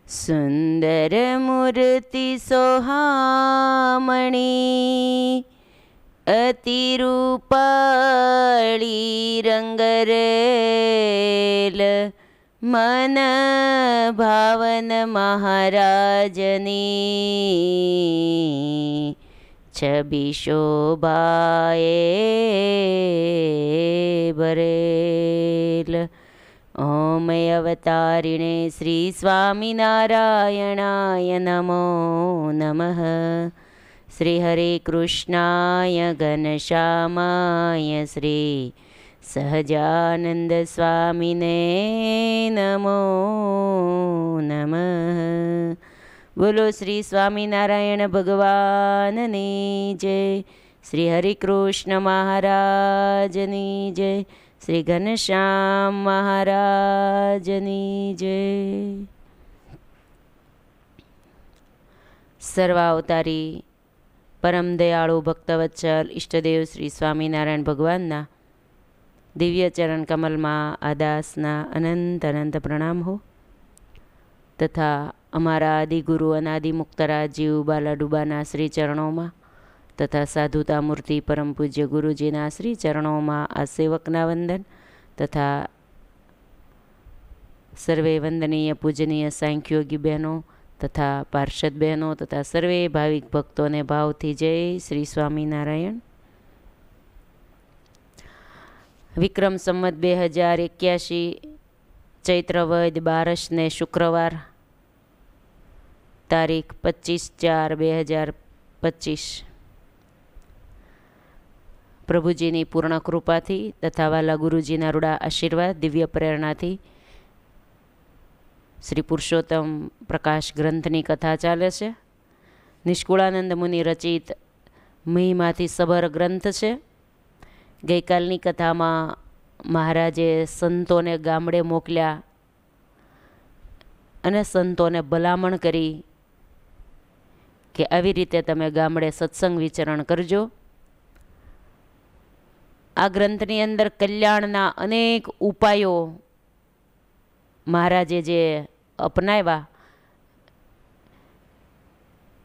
સુંદર મૂર્તિ સોહામણી, અતિ રૂપાળી રંગરેલ, મન ભાવન મહારાજની, છબી શોભાએ ભરેલ. ઓમ અવતારિણે શ્રી સ્વામિનારાયણાય નમો નમઃ. શ્રી હરે કૃષ્ણાય ઘનશ્યામાય શ્રી સહજાનંદ સ્વામિને નમો નમઃ. બોલો શ્રી સ્વામિનારાયણ ભગવાનની જય. શ્રી હરિ કૃષ્ણ મહારાજની જય. શ્રી ઘનશ્યામ મહારાજની જય. સર્વાવતારી પરમ દયાળુ ભક્તવત્સલ ઈષ્ટદેવ શ્રી સ્વામિનારાયણ ભગવાનના દિવ્ય ચરણ કમલમાં આદાસના અનંત અનંત પ્રણામ હો, તથા અમારા આદિગુરુ અનાદિ મુક્તરાજ જીવ બાલાડુબાના શ્રી ચરણોમાં તથા સાધુતા મૂર્તિ પરમ પૂજ્ય ગુરુજીના શ્રી ચરણોમાં આ સેવકના વંદન, તથા સર્વે વંદનીય પૂજનીય સાંખ્યોગી બહેનો તથા પાર્ષદ બહેનો તથા સર્વે ભાવિક ભક્તોને ભાવથી જય શ્રી સ્વામિનારાયણ. વિક્રમ સંવત 2081 ચૈત્ર વદ 12ને શુક્રવાર, તારીખ 25/4/2025. પ્રભુજીની પૂર્ણ કૃપાથી તથા વાલા ગુરુજીના રૂડા આશીર્વાદ દિવ્ય પ્રેરણાથી શ્રી પુરુષોત્તમ પ્રકાશ ગ્રંથની કથા ચાલે છે. નિષ્કુળાનંદ મુનિ રચિત મહિમાથી સભર ગ્રંથ છે. ગઈકાલની કથામાં મહારાજે સંતોને ગામડે મોકલ્યા અને સંતોને ભલામણ કરી કે આવી રીતે તમે ગામડે સત્સંગ વિચરણ કરજો. આ ગ્રંથની અંદર કલ્યાણના અનેક ઉપાયો મહારાજે જે અપનાવ્યા,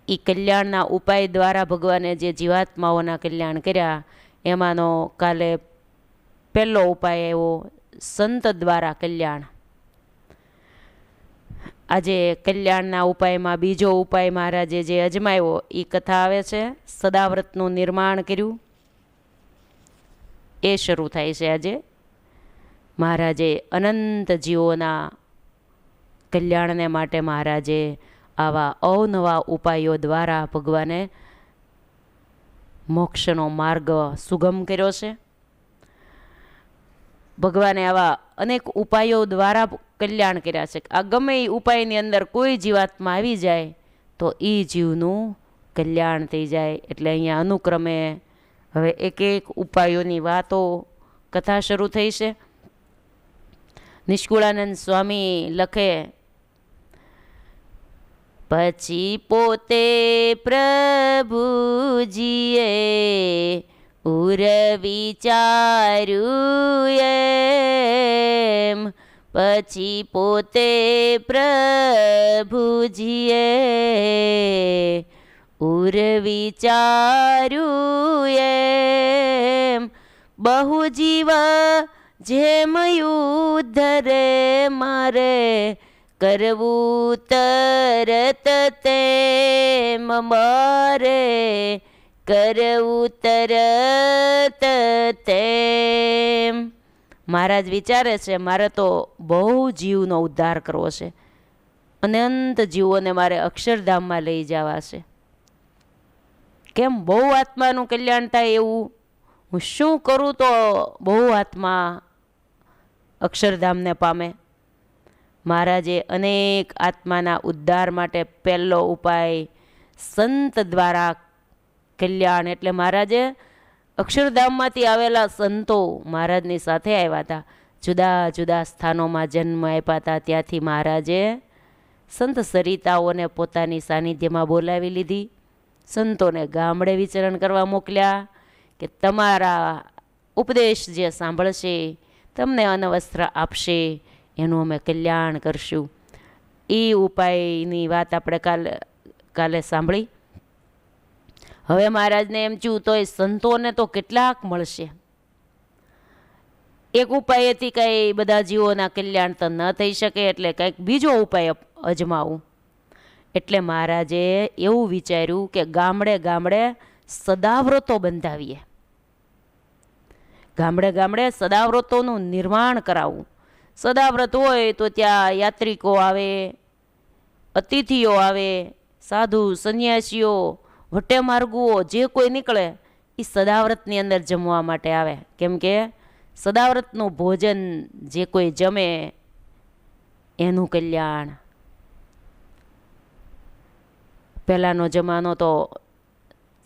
એ કલ્યાણના ઉપાય દ્વારા ભગવાને જે જીવાત્માઓના કલ્યાણ કર્યા, એમાંનો કાલે પહેલો ઉપાય એવો સંત દ્વારા કલ્યાણ. આજે કલ્યાણના ઉપાયમાં બીજો ઉપાય મહારાજે જે અજમાવ્યો એ કથા આવે છે. સદાવ્રતનું નિર્માણ કર્યું એ શરૂ થાય છે આજે. મહારાજે અનંત જીવોના કલ્યાણને માટે મહારાજે આવા અવનવા ઉપાયો દ્વારા ભગવાને મોક્ષનો માર્ગ સુગમ કર્યો છે. ભગવાને આવા અનેક ઉપાયો દ્વારા કલ્યાણ કર્યા છે. આ ગમે એ ઉપાયની અંદર કોઈ જીવાત્મા આવી જાય તો એ જીવનું કલ્યાણ થઈ જાય. એટલે અહીંયા અનુક્રમે હવે એક એક ઉપાયોની વાતો કથા શરૂ થઈ છે. નિષ્કુળાનંદ સ્વામી લખે, પછી પોતે પ્રભુજીએ ઉર વિચાર્યું એમ, પછી પોતે પ્રભુજીએ ઉર વિચાર્યું એમ, બહુ જીવ જેમ યુદ્ધ રે મારે કરવું તરત તેમ, મારે કરવું તરત તેમ. મહારાજ વિચારે છે મારે તો બહુ જીવનો ઉદ્ધાર કરવો છે, અનંત જીવોને મારે અક્ષરધામમાં લઈ જવા છે. કેમ બહુ આત્માનું કલ્યાણ થાય એવું હું શું કરું તો બહુ આત્મા અક્ષરધામને પામે? મહારાજે અનેક આત્માના ઉદ્ધાર માટે પહેલો ઉપાય સંત દ્વારા કલ્યાણ, એટલે મહારાજે અક્ષરધામમાંથી આવેલા સંતો મહારાજની સાથે આવ્યા હતા. જુદા જુદા સ્થાનોમાં જન્મ આપ્યા હતા. ત્યાંથી મહારાજે સંત સરિતાઓને પોતાની સાનિધ્યમાં બોલાવી લીધી. સંતોને ગામડે વિચરણ કરવા મોકલ્યા કે તમારા ઉપદેશ જે સાંભળશે તમને અન્નવસ્ત્ર આપશે એનું અમે કલ્યાણ કરશું. એ ઉપાયની વાત આપણે કાલે સાંભળી. હવે મહારાજને એમ થયું તો એ સંતોને તો કેટલાક મળશે. એક ઉપાયથી કંઈ બધા જીવોના કલ્યાણ તો ન થઈ શકે, એટલે કંઈક બીજો ઉપાય અજમાવું. એટલે મહારાજે એવું વિચાર્યું કે ગામડે ગામડે સદાવ્રતો બંધાવીએ, ગામડે ગામડે સદાવ્રતોનું નિર્માણ કરાવવું. સદાવ્રત હોય તો ત્યાં યાત્રિકો આવે, અતિથિઓ આવે, સાધુ સંન્યાસીઓ, વટેમાર્ગુઓ જે કોઈ નીકળે એ સદાવ્રતની અંદર જમવા માટે આવે. કેમ કે સદાવ્રતનું ભોજન જે કોઈ જમે એનું કલ્યાણ. પહેલાંનો જમાનો તો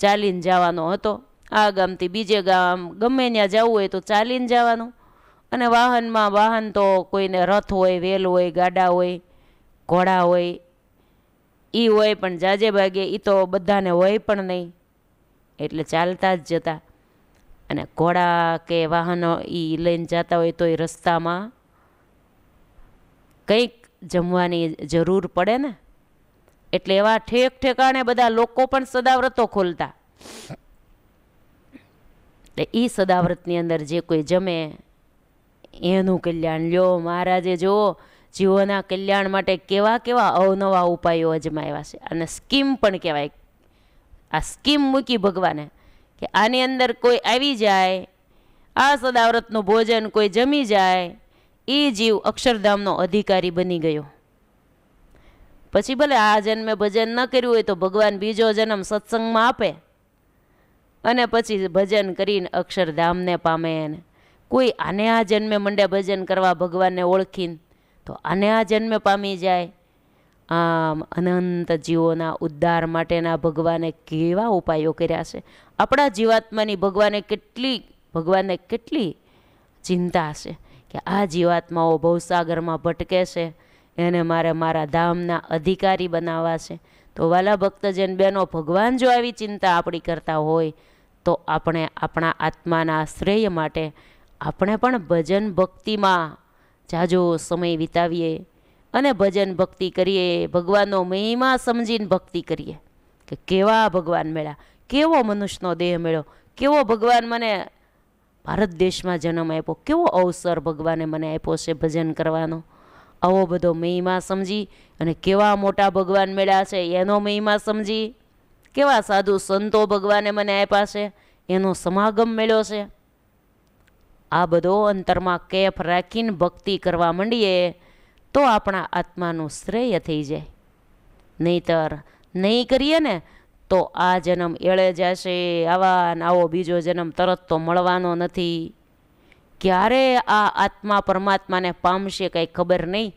ચાલીને જવાનો હતો, આ ગામથી બીજે ગામ ગમે ત્યાં જવું હોય તો ચાલીને જવાનું. અને વાહન તો કોઈને રથ હોય, વેલ હોય, ગાડા હોય, ઘોડા હોય, એ હોય, પણ જાજે ભાગે એ તો બધાને હોય પણ નહીં, એટલે ચાલતા જ જતા. અને ઘોડા કે વાહનો એ લઈને જતા હોય તો એ રસ્તામાં કંઈક જમવાની જરૂર પડે ને, એટલે એવા ઠેકાણે બધા લોકો પણ સદાવ્રતો ખોલતા. એટલે એ સદાવ્રતની અંદર જે કોઈ જમે એનું કલ્યાણ. લ્યો મહારાજે જુઓ જીવોના કલ્યાણ માટે કેવા કેવા અવનવા ઉપાયો અજમાવ્યા છે. અને સ્કીમ પણ કહેવાય. આ સ્કીમ મૂકી ભગવાને કે આની અંદર કોઈ આવી જાય, આ સદાવ્રતનું ભોજન કોઈ જમી જાય, એ જીવ અક્ષરધામનો અધિકારી બની ગયો. પછી ભલે આ જન્મે ભજન ન કર્યું હોય તો ભગવાન બીજો જન્મ સત્સંગમાં આપે અને પછી ભજન કરીને અક્ષરધામને પામે. ને કોઈ આને આ જન્મે મંડે ભજન કરવા ભગવાનને ઓળખીને તો આને આ જન્મે પામી જાય. આમ અનંત જીવોના ઉદ્ધાર માટેના ભગવાને કેવા ઉપાયો કર્યા છે. આપણા જીવાત્માની ભગવાનને કેટલી ચિંતા છે કે આ જીવાત્માઓ ભવસાગરમાં ભટકે છે, એને મારે મારા ધામના અધિકારી બનાવવા છે. તો વાલા ભક્તજન બહેનો, ભગવાન જો આવી ચિંતા આપણી કરતા હોય તો આપણે આપણા આત્માના શ્રેય માટે આપણે પણ ભજન ભક્તિમાં જાજો સમય વિતાવીએ અને ભજન ભક્તિ કરીએ. ભગવાનનો મહિમા સમજીને ભક્તિ કરીએ કે કેવા ભગવાન મળ્યા, કેવો મનુષ્યનો દેહ મળ્યો, કેવો ભગવાન મને ભારત દેશમાં જન્મ આપ્યો, કેવો અવસર ભગવાને મને આપ્યો છે ભજન કરવાનો. આવો બધો મહિમા સમજી અને કેવા મોટા ભગવાન મળ્યા છે એનો મહિમા સમજી, કેવા સાધુ સંતો ભગવાને મને આપ્યા છે એનો સમાગમ મળ્યો છે. આ બધો અંતરમાં કેફ રાખીને ભક્તિ કરવા માંડીએ તો આપણા આત્માનું શ્રેય થઈ જાય. નહીતર નહીં કરીએ ને તો આ જન્મ એળે જશે. આવો બીજો જન્મ તરત તો મળવાનો નથી. ક્યારે આ આત્મા પરમાત્માને પામશે કંઈ ખબર નહીં.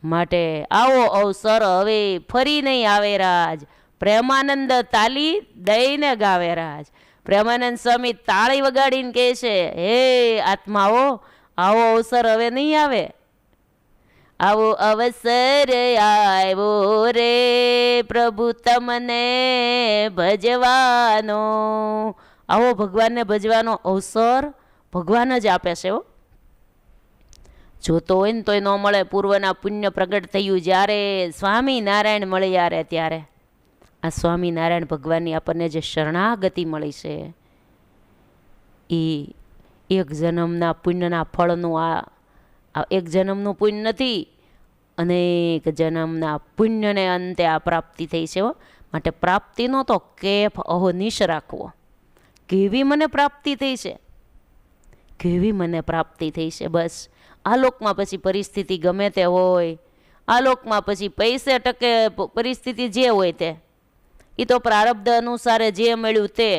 માટે આવો અવસર હવે ફરી નહીં આવે રાજ. પ્રેમાનંદ તાલી દઈને ગાવે રાજ. પ્રેમાનંદ સ્વામી તાળી વગાડીને કહે છે, હે આત્માઓ, આવો અવસર હવે નહીં આવે. આવો અવસર આવ્યો રે પ્રભુ તમને ભજવાનો. આવો ભગવાનને ભજવાનો અવસર ભગવાન જ આપે છે. જોતો હોય ને તોય ન મળે. પૂર્વના પુણ્ય પ્રગટ થયું જ્યારે સ્વામિનારાયણ મળ્યા રે ત્યારે. આ સ્વામિનારાયણ ભગવાનની આપણને જે શરણાગતિ મળી છે એ એક જન્મના પુણ્યના ફળનું આ એક જન્મનું પુણ્ય નથી, અનેક જન્મના પુણ્યને અંતે આ પ્રાપ્તિ થઈ છે. માટે પ્રાપ્તિનો તો કેફ અહોનિશ રાખવો. કેવી મને પ્રાપ્તિ થઈ છે, કેવી મને પ્રાપ્તિ થઈ છે. બસ આ લોકમાં પછી પરિસ્થિતિ ગમે તે હોય, આ લોકમાં પછી પૈસે ટકે પરિસ્થિતિ જે હોય તે, એ તો પ્રારબ્ધ અનુસારે જે મળ્યું તે.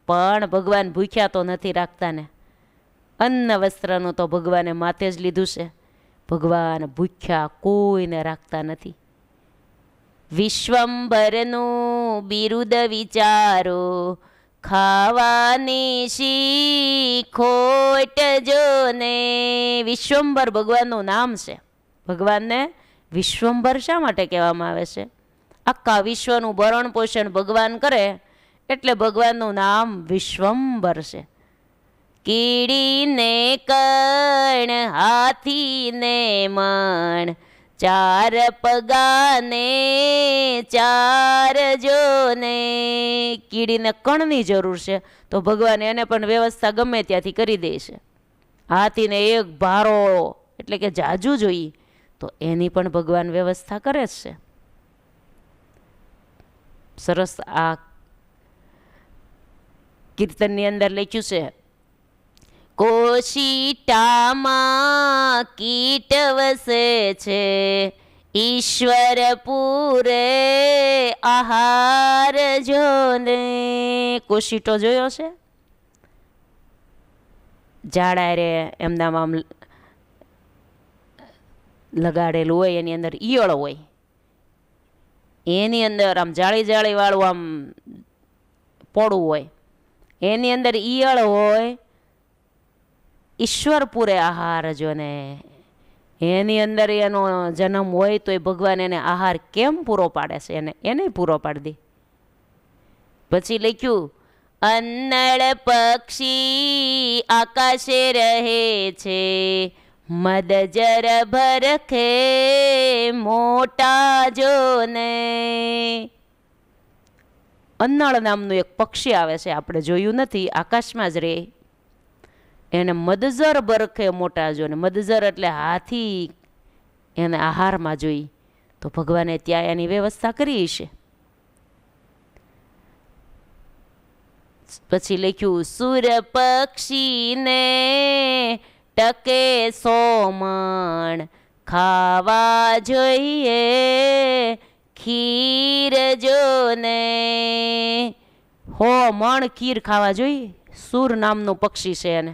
પણ ભગવાન ભૂખ્યા તો નથી રાખતા ને. અન્ન વસ્ત્રનું તો ભગવાને માથે જ લીધું છે. ભગવાન ભૂખ્યા કોઈને રાખતા નથી. વિશ્વંભરનું બિરુદ વિચારો, ખાવાની શી ખોટ જો ને. વિશ્વંભર ભગવાનનું નામ છે. ભગવાનને વિશ્વંભર શા માટે કહેવામાં આવે છે? આખા વિશ્વનું ભરણ પોષણ ભગવાન કરે એટલે ભગવાનનું નામ વિશ્વંભર છે. કીડીને કણ, હાથીને મણ, ચાર પગાને ચાર જોને. કીડીને કણની જરૂર છે તો ભગવાન એને પણ વ્યવસ્થા ગમે ત્યાંથી કરી દે છે. હાથીને એક ભારો એટલે કે જાજુ જોઈએ તો એની પણ ભગવાન વ્યવસ્થા કરે છે. સરસ આ કીર્તનની અંદર લખ્યું છે, કોશિટામાં કીટ વસે છે, ઈશ્વર પૂરે આહાર જોને. કોશિટો જોયો છે? ઝાડા રે એમનામાં આમ લગાડેલું હોય, એની અંદર ઈયળ હોય, એની અંદર આમ જાળી જાળી વાળું આમ પોળું હોય, એની અંદર ઈયળ હોય. ઈશ્વર પૂરે આહાર જોને. એની અંદર એનો જન્મ હોય તો એ ભગવાન એને આહાર કેમ પૂરો પાડે છે? એને પૂરો પાડી દે. પછી લખ્યું, અન્નળ પક્ષી આકાશે રહે છે, મદજર ભરખે મોટા જોને. અન્નળ નામનું એક પક્ષી આવે છે, આપણે જોયું નથી, આકાશમાં જ રહે. એને મદજર બરખે મોટા જોને. મદજર એટલે હાથી એને આહારમાં જોઈ તો ભગવાને ત્યાં એની વ્યવસ્થા કરી છે. પછી લખ્યું, સુર પક્ષીને ટકે સોમણ, ખાવા જોઈએ ખીર જોને. હો મણ ખીર ખાવા જોઈએ. સુર નામનું પક્ષી છે એને.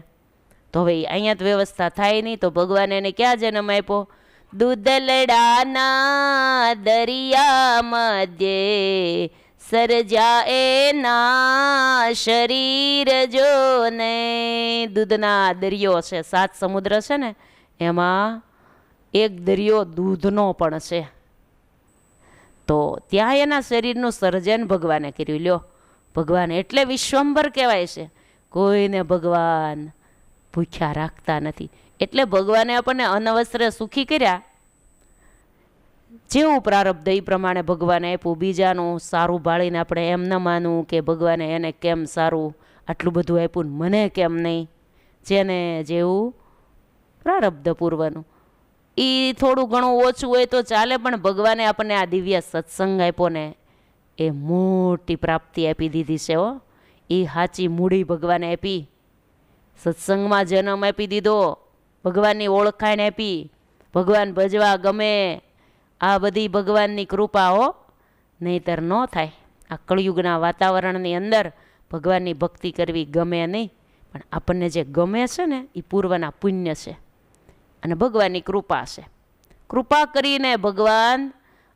તો હવે અહીંયા જ વ્યવસ્થા થાય નહીં તો ભગવાન એને ક્યાં જન્મ આપ્યો? દૂધલડાના દરિયા મધ્યે સર્જા એના શરીર જોને. દૂધના દરિયો છે, 7 સમુદ્ર છે ને, એમાં એક દરિયો દૂધનો પણ છે. તો ત્યાં એના શરીરનું સર્જન ભગવાને કર્યું. લ્યો, ભગવાન એટલે વિશ્વંભર કહેવાય છે. કોઈને ભગવાન ભૂખ્યા રાખતા નથી. એટલે ભગવાને આપણને અનવસ્ત્ર સુખી કર્યા. જેવું પ્રારબ્ધ એ પ્રમાણે ભગવાને આપ્યું. બીજાનું સારું ભાળીને આપણે એમ ન માનવું કે ભગવાને એને કેમ સારું આટલું બધું આપ્યું ને મને કેમ નહીં. જેને જેવું પ્રારબ્ધ પૂર્વનું. એ થોડું ઘણું ઓછું હોય તો ચાલે, પણ ભગવાને આપણને આ દિવ્ય સત્સંગ આપ્યો ને એ મોટી પ્રાપ્તિ આપી દીધી છે. હો, એ સાચી મૂડી ભગવાને આપી. સત્સંગમાં જન્મ આપી દીધો, ભગવાનની ઓળખાણ આપી, ભગવાન ભજવા ગમે. આ બધી ભગવાનની કૃપા હો, નહીંતર ન થાય. આ કળિયુગના વાતાવરણની અંદર ભગવાનની ભક્તિ કરવી ગમે નહીં, પણ આપણને જે ગમે છે ને એ પૂર્વના પુણ્ય છે અને ભગવાનની કૃપા છે. કૃપા કરીને ભગવાન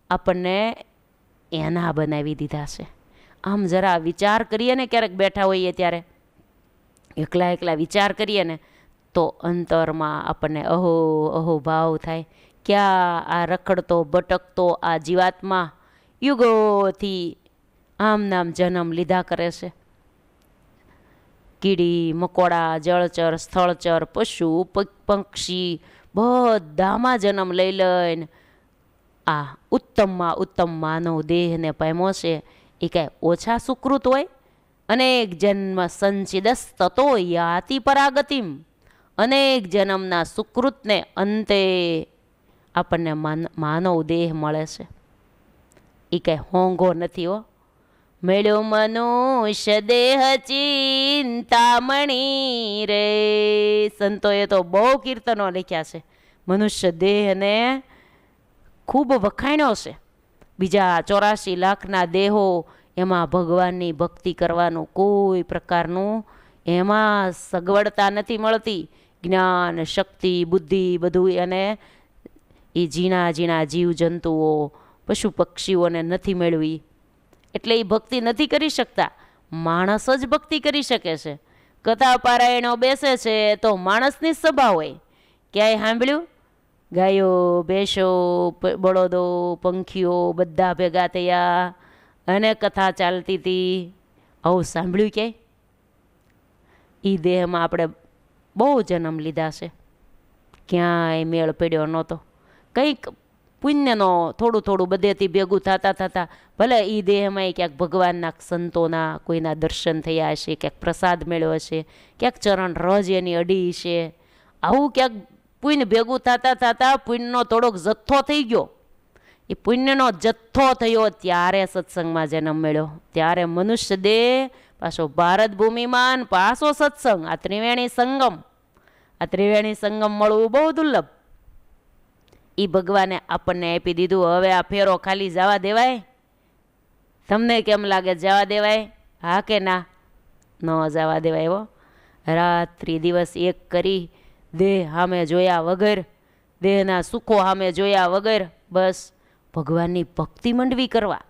આપણને એના બનાવી દીધા છે. આમ જરા વિચાર કરીએ ને, ક્યારેક બેઠા હોઈએ ત્યારે એકલા એકલા વિચાર કરીએ ને તો અંતરમાં આપણને અહો અહો ભાવ થાય. ક્યાં આ રખડતો ભટકતો આ જીવાત્મા યુગોથી આમ નામ જન્મ લીધા કરે છે. કીડી મકોડા, જળચર, સ્થળચર, પશુ પક્ષી બધામાં જન્મ લઈ લઈને આ ઉત્તમમાં ઉત્તમ માનવ દેહને પામ્યો છે. એ કાંઈ ઓછા સુકૃત હોય? અનેક જન્મ સંચિદસ તતો યાતિ પરાગતિમ. અનેક જન્મના સુકૃતને અંતે આપણને માનવ દેહ મળે છે. એ કાંઈ હોંઘો નથી. હો, મેળ્યો મનુષ્ય દેહ ચિંતામણી રે. સંતોએ તો બહુ કીર્તનો લખ્યા છે. મનુષ્ય દેહને ખૂબ વખાણ્યો છે. બીજા 84 લાખના દેહો, એમાં ભગવાનની ભક્તિ કરવાનું કોઈ પ્રકારનું એમાં સગવડતા નથી મળતી. જ્ઞાન, શક્તિ, બુદ્ધિ બધું એને એ ઝીણા ઝીણા જીવજંતુઓ, પશુ પક્ષીઓને નથી મેળવી. એટલે એ ભક્તિ નથી કરી શકતા. માણસ જ ભક્તિ કરી શકે છે. કથા પારાયણો બેસે છે તો માણસની સભા હોય. ક્યાંય સાંભળ્યું? ગાયો, ભેંસો, બળદો, પંખીઓ બધા ભેગા થયા અને કથા ચાલતી હતી. આવું સાંભળ્યું ક્યાંય? એ દેહમાં આપણે બહુ જન્મ લીધા છે, ક્યાંય મેળ પડ્યો નહોતો. કંઈક પુણ્યનો થોડું થોડું બધેથી ભેગું થતાં થતાં ભલે એ દેહમાં ક્યાંક ભગવાનના સંતોના કોઈના દર્શન થયા હશે, ક્યાંક પ્રસાદ મેળ્યો હશે, ક્યાંક ચરણ રજ એની અડી છે, આવું ક્યાંક પુણ્ય ભેગું થતાં થતાં પુણ્યનો થોડોક જથ્થો થઈ ગયો. એ પુણ્યનો જથ્થો થયો ત્યારે સત્સંગમાં જન્મ મળ્યો. ત્યારે મનુષ્ય દેહ પાછો ભારત ભૂમિમાં, પાછો સત્સંગ, આ ત્રિવેણી સંગમ. આ ત્રિવેણી સંગમ મળવું બહુ દુર્લભ. એ ભગવાને આપણને આપી દીધું. હવે આ ફેરો ખાલી જવા દેવાય? તમને કેમ લાગે જવા દેવાય? હા કે ના? ન જવા દેવાય હો. રાત્રિ દિવસ એક કરી દેહ સામે જોયા વગર, દેહના સુખો સામે જોયા વગર બસ ભગવાનની ભક્તિ મંડવી કરવા.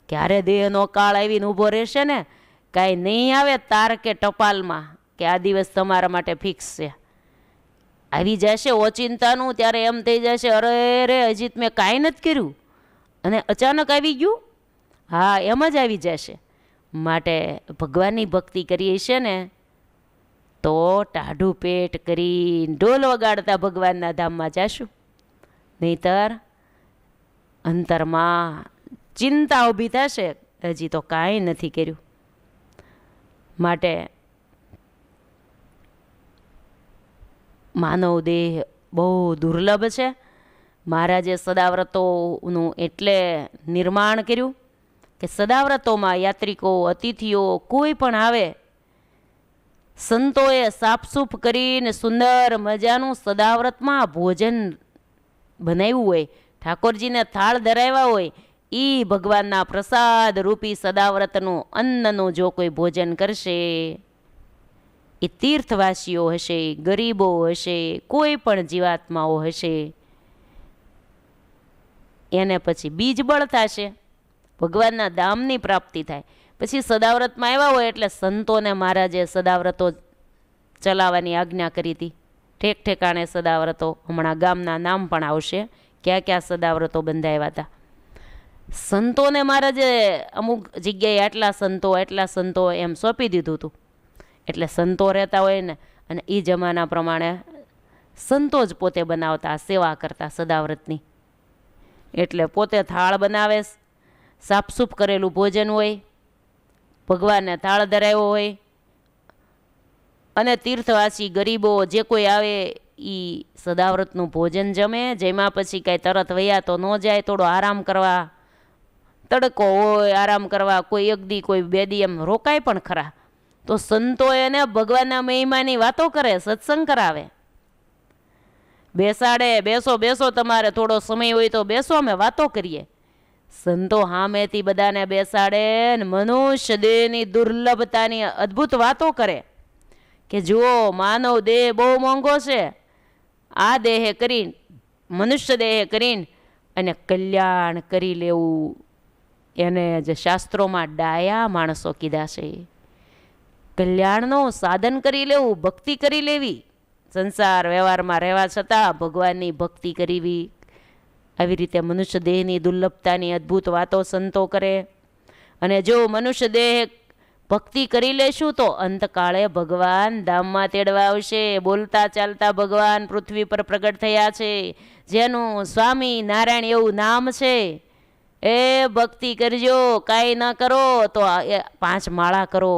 ક્યારે દેહનો કાળ આવીને ઊભો રહેશે ને, કાંઈ નહીં આવે તાર કે ટપાલમાં કે આ દિવસ તમારા માટે ફિક્સ છે. આવી જશે ઓચિંતાનું, ત્યારે એમ થઈ જશે અરે રે હજી મેં કાંઈ નથી કર્યું અને અચાનક આવી ગયું. હા, એમ જ આવી જશે. માટે ભગવાનની ભક્તિ કરીએ છીએ ને તો ટાઢું પેટ કરી ઢોલ વગાડતા ભગવાનના ધામમાં જશું. નહીતર અંતરમાં ચિંતા ઊભી થશે, હજી તો કાંઈ નથી કર્યું. માટે માનવ દેહ બહુ દુર્લભ છે. મહારાજે સદાવ્રતોનું એટલે નિર્માણ કર્યું કે સદાવ્રતોમાં યાત્રિકો, અતિથિઓ કોઈ પણ આવે, સંતોએ સાફસૂફ કરીને સુંદર મજાનું સદાવ્રતમાં ભોજન બનાવ્યું હોય, ઠાકોરજીને થાળ ધરાવ્યા હોય, એ ભગવાનના પ્રસાદ રૂપી સદાવ્રતનું અન્નનું જો કોઈ ભોજન કરશે, એ તીર્થવાસીઓ હશે, ગરીબો હશે, કોઈ પણ જીવાત્માઓ હશે, એને પછી બીજ બળ થશે, ભગવાનના ધામની પ્રાપ્તિ થાય. પછી સદાવ્રતમાં આવ્યા હોય એટલે સંતોને મહારાજે સદાવ્રતો ચલાવવાની આજ્ઞા કરી હતી. ઠેક ઠેકાણે સદાવ્રતો, હમણાં ગામના નામ પણ આવશે ક્યાં ક્યાં સદાવ્રતો બંધાવ્યા હતા. સંતોને મહારાજે અમુક જગ્યાએ આટલા સંતો એમ સોંપી દીધું હતું. એટલે સંતો રહેતા હોય ને, અને એ જમાના પ્રમાણે સંતો જ પોતે બનાવતા, સેવા કરતા સદાવ્રતની. એટલે પોતે થાળ બનાવે, સાફસૂફ કરેલું ભોજન હોય, ભગવાનને થાળ ધરાવ્યો હોય, અને તીર્થવાસી ગરીબો જે કોઈ આવે એ સદાવ્રતનું ભોજન જમે. જેમાં પછી કાંઈ તરત વયા તો ન જાય, થોડો આરામ કરવા, તડકો હોય આરામ કરવા, કોઈ એક દી કોઈ બે દી એમ રોકાય પણ ખરા. તો સંતો એને ભગવાનના મહિમાની વાતો કરે, સત્સંગ કરાવે, બેસાડે. બેસો તમારે થોડો સમય હોય તો બેસો, અમે વાતો કરીએ. સંતો હામેથી બધાને બેસાડે ને મનુષ્ય દેહની દુર્લભતાની અદ્ભુત વાતો કરે કે જુઓ, માનવ દેહ બહુ મોંઘો છે, આ દેહે કરીને, મનુષ્ય દેહે કરીને અને કલ્યાણ કરી લેવું. એને જે શાસ્ત્રોમાં ડાયા માણસો કીધા છે, કલ્યાણનું સાધન કરી લેવું, ભક્તિ કરી લેવી, સંસાર વ્યવહારમાં રહેવા છતાં ભગવાનની ભક્તિ કરવી. આવી રીતે મનુષ્ય દેહની દુર્લભતાની અદ્ભુત વાતો સંતો કરે. અને જો મનુષ્ય દેહ ભક્તિ કરી લેશું તો અંતકાળે ભગવાન ધામમાં તેડવા આવશે. બોલતા ચાલતા ભગવાન પૃથ્વી પર પ્રગટ થયા છે, જેનું સ્વામી નારાયણ એવું નામ છે. એ ભક્તિ કરજો, કાંઈ ન કરો તો 5 માળા કરો.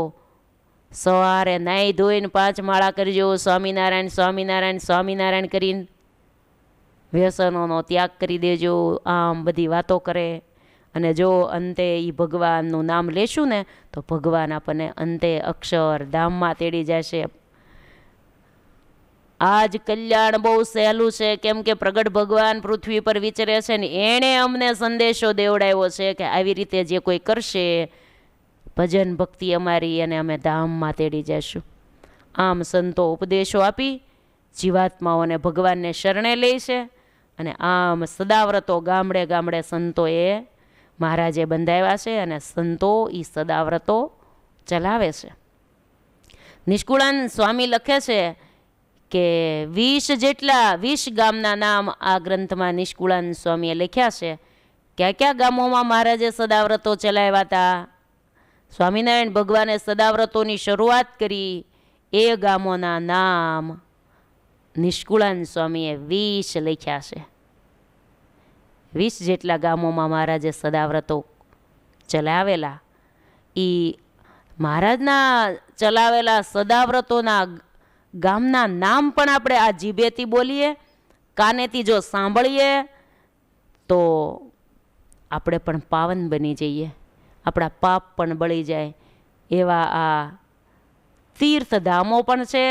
સવારે નાહી ધોઈને 5 માળા કરજો, સ્વામિનારાયણ સ્વામિનારાયણ સ્વામિનારાયણ કરીને વ્યસનોનો ત્યાગ કરી દેજો. આમ બધી વાતો કરે. અને જો અંતે એ ભગવાનનું નામ લેશું ને તો ભગવાન આપણને અંતે અક્ષર ધામમાં તેડી જશે. આજ કલ્યાણ બહુ સહેલું છે, કેમ કે પ્રગટ ભગવાન પૃથ્વી પર વિચરે છે ને એણે અમને સંદેશો દેવડાવ્યો છે કે આવી રીતે જે કોઈ કરશે ભજન ભક્તિ અમારી, અને અમે ધામમાં તેડી જઈશું. આમ સંતો ઉપદેશો આપી જીવાત્માઓને ભગવાનને શરણે લે છે. અને આમ સદાવ્રતો ગામડે ગામડે સંતોએ મહારાજે બંધાવ્યા છે, અને સંતો એ સદાવ્રતો ચલાવે છે. નિષ્કુળાનંદ સ્વામી લખે છે કે 20 ગામના નામ આ ગ્રંથમાં નિષ્કુળાનંદ સ્વામીએ લખ્યા છે. ક્યાં ક્યાં ગામોમાં મહારાજે સદાવ્રતો ચલાવ્યા હતા, સ્વામિનારાયણ ભગવાને સદાવ્રતોની શરૂઆત કરી, એ ગામોના નામ નિષ્કુળાનંદ સ્વામીએ 20 લખ્યા છે. 20 જેટલા ગામોમાં મહારાજે સદાવ્રતો ચલાવેલા. એ મહારાજના ચલાવેલા સદાવ્રતોના ગામના નામ પણ આપણે આ જીભેથી બોલીએ, કાનેથી જો સાંભળીએ તો આપણે પણ પાવન બની જઈએ, આપણા પાપ પણ બળી જાય એવા આ તીર્થધામો પણ છે.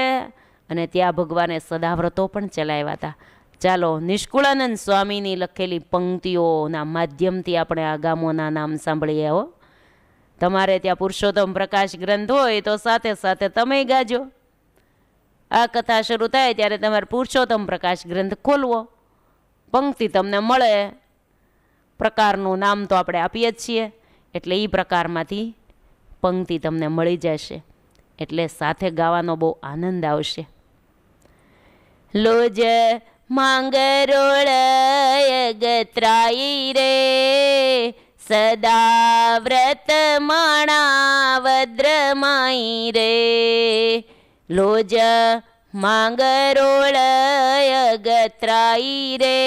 અને ત્યાં ભગવાને સદાવ્રતો પણ ચલાવ્યા હતા. ચાલો નિષ્કુળાનંદ સ્વામીની લખેલી પંક્તિઓના માધ્યમથી આપણે આ ગામોના નામ સાંભળીએ. હો, તમારે ત્યાં પુરુષોત્તમ પ્રકાશ ગ્રંથ હોય તો સાથે સાથે તમે ગાજો. આ કથા શરૂ થાય ત્યારે તમારે પુરુષોત્તમ પ્રકાશ ગ્રંથ ખોલવો, પંક્તિ તમને મળે. પ્રકારનું નામ તો આપણે આપીએ જ છીએ, એટલે એ પ્રકારમાંથી પંક્તિ તમને મળી જશે, એટલે સાથે ગાવાનો બહુ આનંદ આવશે. લોજ માંગરોળ ગત્રાઈ રે, સદા વ્રત માણા વદ્રમાઈ રે. લોજ માંગરોળ ગત્રાઈ રે,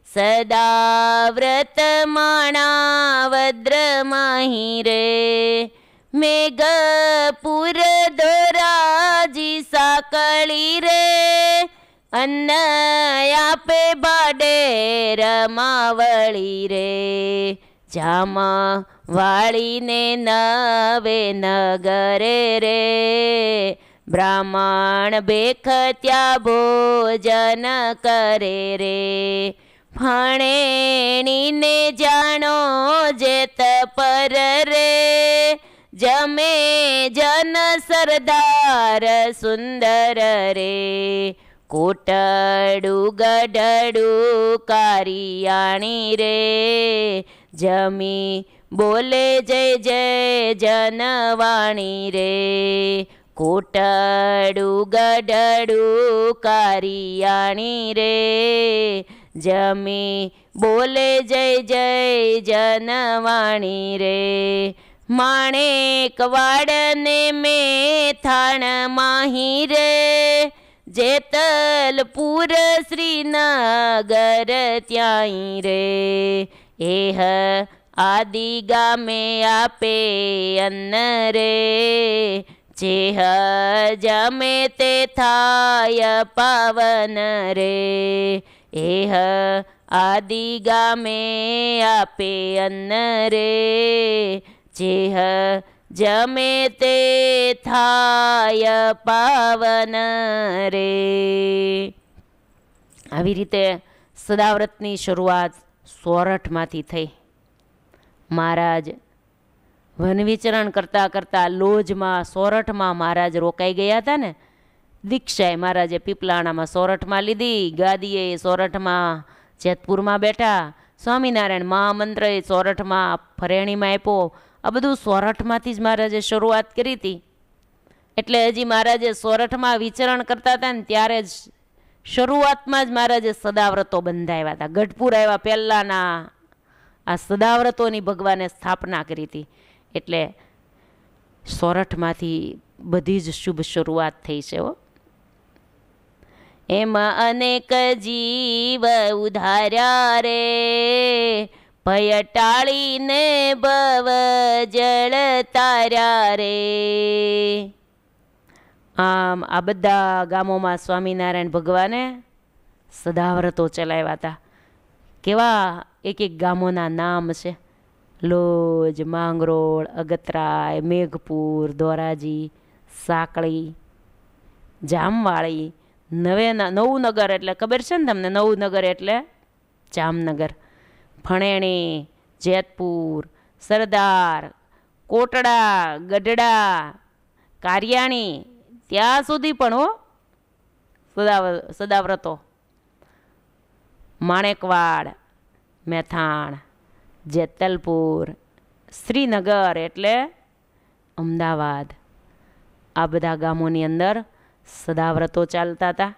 સદા વ્રત માણા વદ્રમાઈ રે. મેઘપુર ધોરાજી સાકળી રે, અન્ન આપે ભાડે રમાવળી રે. જામ વાળીને નવે નગરે રે, બ્રાહ્મણ ભેખ ત્યાં ભોજન કરે રે. ફણેણીને જાણો જેત પર રે, જમે જન સરદાર સુંદર રે. કોટડું ગઢડું કારિયાણી રે, જમી બોલે જય જય જનવાણી રે. કોટડું ગઢડું કારિયાણી રે, જમી બોલે જય જય જનવાણી રે. માણેક વાડને મેથાણ માહી રે, જેતલપુર શ્રીનગર ત્યાંય રે. એહ આદિ ગામે આપે અન્ન રે, જેહ જમે તે થાય પાવન રે. એહ આદિ ગામે આપે અન્ન રે, જેહ જમે તે થાય પાવન રે. આવી રીતે સદાવ્રતની શરૂઆત સોરઠમાંથી થઈ. મહારાજ વન વિચરણ કરતાં કરતાં લોજમાં સોરઠમાં મહારાજ રોકાઈ ગયા હતા ને. દીક્ષાએ મહારાજે પીપલાણામાં સોરઠમાં લીધી, ગાદીએ સોરઠમાં જેતપુરમાં બેઠા, સ્વામિનારાયણ મહામંત્રએ સોરઠમાં ફરેણીમાં આપ્યો. આ બધું સોરઠમાંથી જ મહારાજે શરૂઆત કરી હતી. એટલે હજી મહારાજે સોરઠમાં વિચરણ કરતા હતા ને ત્યારે જ શરૂઆતમાં જ મહારાજે સદાવ્રતો બંધાવ્યા હતા. ગઢપુર આવ્યા પહેલાંના આ સદાવ્રતોની ભગવાને સ્થાપના કરી હતી. એટલે સોરઠમાંથી બધી જ શુભ શરૂઆત થઈ છે. એમાં અનેક જીવ ઉધાર્યા રે, ભય ટાળીને ભવ જળ તાર્યા રે. આમ આ બધા ગામોમાં સ્વામિનારાયણ ભગવાને સદાવ્રતો ચલાવ્યા હતા. કેવા એક એક ગામોના નામ છે. લોજ, માંગરોળ, અગતરાય, મેઘપુર, ધોરાજી, સાંકળી, જામવાળી, નવનગર એટલે ખબર છે ને તમને, નવનગર એટલે જામનગર, ફણેણી, જેતપુર, સરદાર, કોટડા, ગઢડા, કારિયાણી, ત્યાં સુધી પણ હો સદાવ્રતો. માણેકવાડ, મેથાણ, જેતલપુર, શ્રીનગર એટલે અમદાવાદ, આ બધા ગામોની અંદર સદાવ્રતો ચાલતા હતા.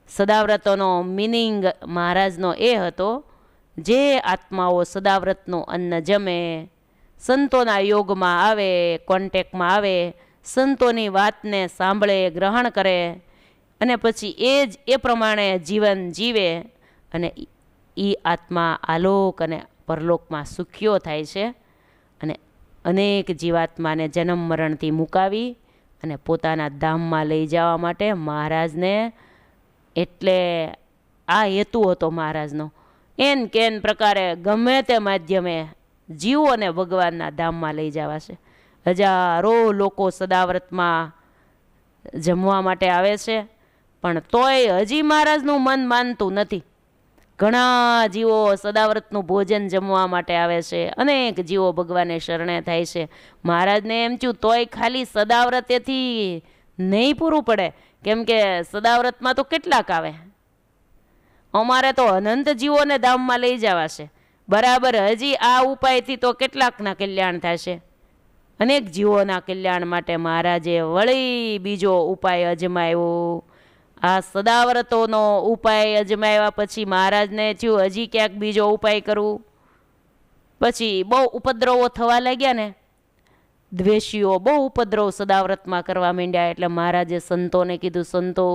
સદાવ્રતોનો મિનિંગ મહારાજનો એ હતો, જે આત્માઓ સદાવ્રતનું અન્ન જમે, સંતોના યોગમાં આવે, કોન્ટેક્ટમાં આવે, સંતોની વાતને સાંભળે, ગ્રહણ કરે અને પછી એ પ્રમાણે જીવન જીવે અને એ આત્મા આલોક અને પરલોકમાં સુખ્યો થાય છે અને અનેક જીવાત્માને જન્મ મરણથી મુકાવી અને પોતાના ધામમાં લઈ જવા માટે મહારાજને, એટલે આ હેતુ હતો મહારાજનો, એન કેન પ્રકારે ગમે તે માધ્યમે જીવોને ભગવાનના ધામમાં લઈ જવા છે. હજારો લોકો સદાવ્રતમાં જમવા માટે આવે છે, પણ તોય હજી મહારાજનું મન માનતું નથી. ઘણા જીવો સદાવ્રતનું ભોજન જમવા માટે આવે છે, અનેક જીવો ભગવાનને શરણે થાય છે. મહારાજને એમ થયું તોય ખાલી સદાવ્રતેથી નહીં પૂરું પડે, કેમ કે સદાવ્રતમાં તો કેટલાક આવે, અમારે તો અનંત જીવોને ધામમાં લઈ જવા છે. બરાબર, હજી આ ઉપાયથી તો કેટલાકના કલ્યાણ થશે. અનેક જીવોના કલ્યાણ માટે મહારાજે વળી બીજો ઉપાય અજમાવ્યો. આ સદાવ્રતોનો ઉપાય અજમાવ્યા પછી મહારાજને થયું હજી ક્યાંક બીજો ઉપાય કરવું. પછી બહુ ઉપદ્રવો થવા લાગ્યા ને, દ્વેષીઓ બહુ ઉપદ્રવ સદાવ્રતમાં કરવા માંડ્યા. એટલે મહારાજે સંતોને કીધું, સંતો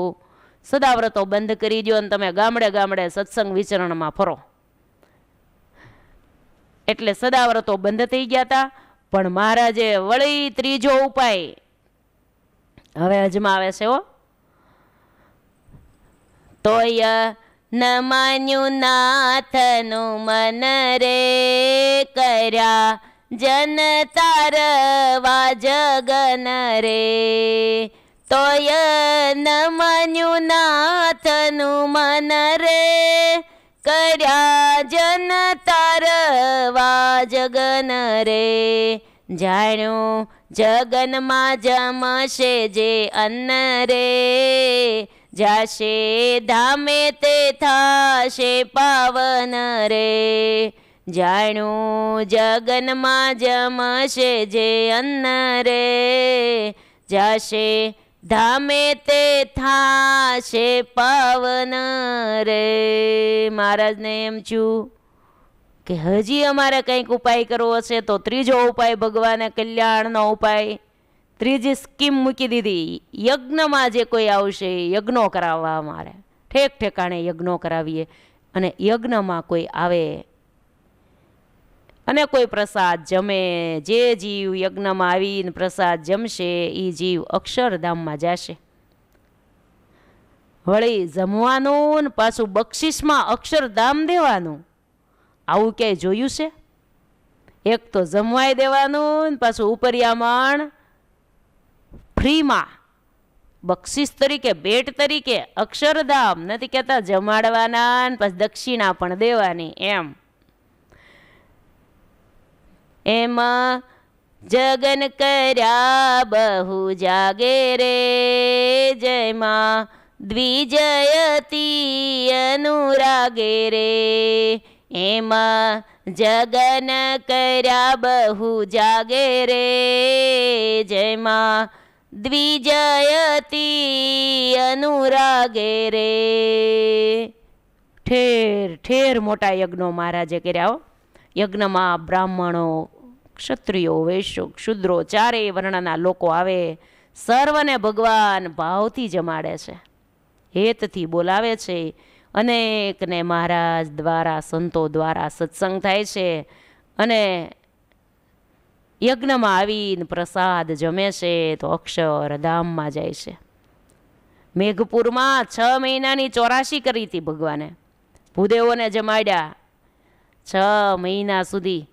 સદાવ્રતો બંધ કરી દો અને તમે ગામડે ગામડે સત્સંગ વિચરણમાં ફરો. એટલે સદાવ્રતો બંધ થઈ ગયા હતા. પણ મહારાજે વળી ત્રીજો ઉપાય હવે અજમાવે છે. તોય ન માન્યું નાથનું મન રે, કર્યા જન તારવા જગન રે. તોય ન માન્યું નાથનું મન રે, કર્યા જન તારવા જગન રે. જાણ્યું જગનમાં જમશે જે અન્ન રે, જાશે ધામે તે થાશે પાવન રે. જાણ્યું જગનમાં જમશે જે અન્ન રે, જાશે ધામે તે થાશે પાવન રે. મહારાજને એમ છું કે હજી અમારે કંઈક ઉપાય કરવો છે, તો ત્રીજો ઉપાય ભગવાને કલ્યાણનો ઉપાય, ત્રીજી સ્કીમ મૂકી દીધી. યજ્ઞમાં જે કોઈ આવશે યજ્ઞો કરાવવા, અમારે ઠેક ઠેકાણે યજ્ઞો કરાવીએ. અને યજ્ઞમાં કોઈ આવે અને કોઈ પ્રસાદ જમે, જે જીવ યજ્ઞમાં આવીને પ્રસાદ જમશે એ જીવ અક્ષરધામમાં જશે. વળી જમવાનું ને પાછું બક્ષિસમાં અક્ષરધામ દેવાનું, આવું ક્યાંય જોયું છે? એક તો જમવાય દેવાનું, પાછું ઉપરિયામણ ફ્રીમાં બક્ષિસ તરીકે, ભેટ તરીકે અક્ષરધામ. નથી કહેતા જમાડવાના પછી દક્ષિણા પણ દેવાની. એમાં જગન કર્યા બહુ જાગે રે, જયમાં દ્વિજયતી અનુરાગે રે. એમાં જગન કર્યા બહુ જાગે રે, જેમાં દ્વિજયતી અનુરાગે રે. ઠેર ઠેર મોટા યજ્ઞો મહારાજે કર્યા. યજ્ઞમાં બ્રાહ્મણો, ક્ષત્રિયો, વૈશ્યો, ક્ષુદ્રો ચારેય વર્ણના લોકો આવે. સર્વને ભગવાન ભાવથી જમાડે છે, હેતથી બોલાવે છે. અનેકને મહારાજ દ્વારા, સંતો દ્વારા સત્સંગ થાય છે અને યજ્ઞમાં આવીને પ્રસાદ જમે છે તો અક્ષરધામમાં જાય છે. મેઘપુરમાં 6 મહિનાની 84 કરી હતી ભગવાને, ભૂદેવોને જમાડ્યા 6 મહિના સુધી.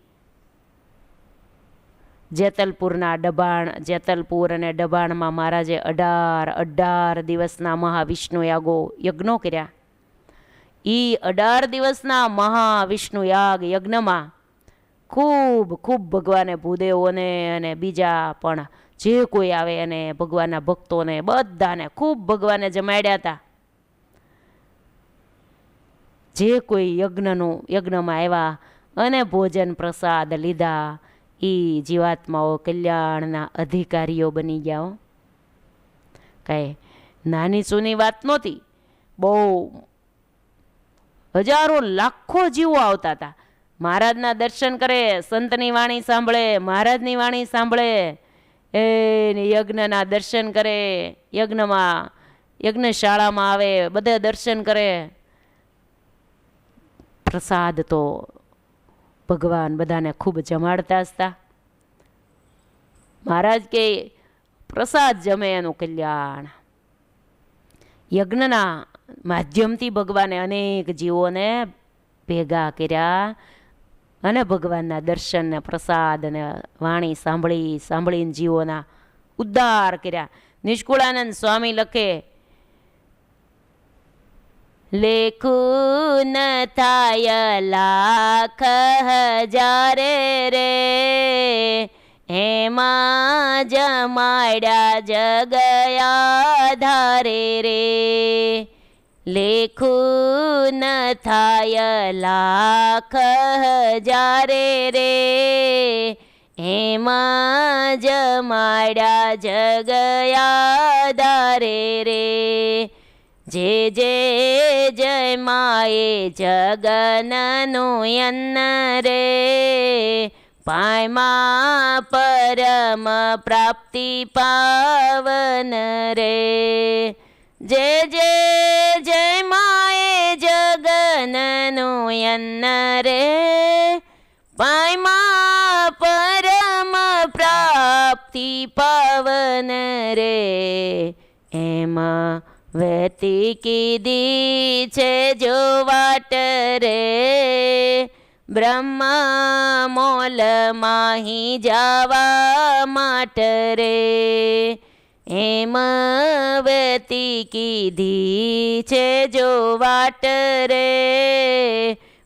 જેતલપુરના દબાણ, જેતલપુર અને દબાણમાં મહારાજે 18 દિવસના મહાવિષ્ણુ યજ્ઞો કર્યા. એ 18 દિવસના મહાવિષ્ણુ યજ્ઞમાં ખૂબ ખૂબ ભગવાને ભૂદેવોને અને બીજા પણ જે કોઈ આવે અને ભગવાનના ભક્તોને બધાને ખૂબ ભગવાને જમાડ્યા હતા. જે કોઈ યજ્ઞમાં આવ્યા અને ભોજન પ્રસાદ લીધા એ જીવાત્માઓ કલ્યાણના અધિકારીઓ બની ગયા. કાંઈ નાની સૂની વાત નહોતી. બહુ હજારો લાખો જીવો આવતા હતા. મહારાજના દર્શન કરે, સંતની વાણી સાંભળે, મહારાજની વાણી સાંભળે, એને યજ્ઞના દર્શન કરે, યજ્ઞશાળામાં આવે, બધા દર્શન કરે. પ્રસાદ તો ભગવાન બધાને ખૂબ જમાડતા હતા. મહારાજ કે પ્રસાદ જમે એનું કલ્યાણ. યજ્ઞના માધ્યમથી ભગવાને અનેક જીવોને ભેગા કર્યા અને ભગવાનના દર્શન ને પ્રસાદ અને વાણી સાંભળીને જીવોના ઉદ્ધાર કર્યા. નિષ્કુળાનંદ સ્વામી લખે, લેખું ન થાય લાખ હજારે રે, એમાં જમાડ્યા જગયા ધારે રે. લેખું ન થાય લાખ હજારે રે, એમાં જમાડ્યા જગયા ધારે રે. જે જય માએ જગનનું અન્ન રે, પાયમાં પરમ પ્રાપ્તિ પાવન રે. જે જય માએ જગનનું અન્ન રે, પાયમાં પરમ પ્રાપ્તિ પાવન રે. એમાં વહેતી કીધી છે જો વાટ રે, બ્રહ્મા મોલ માહી જવા માટ રે. એમ વહેતી કીધી છે જો વાટ રે,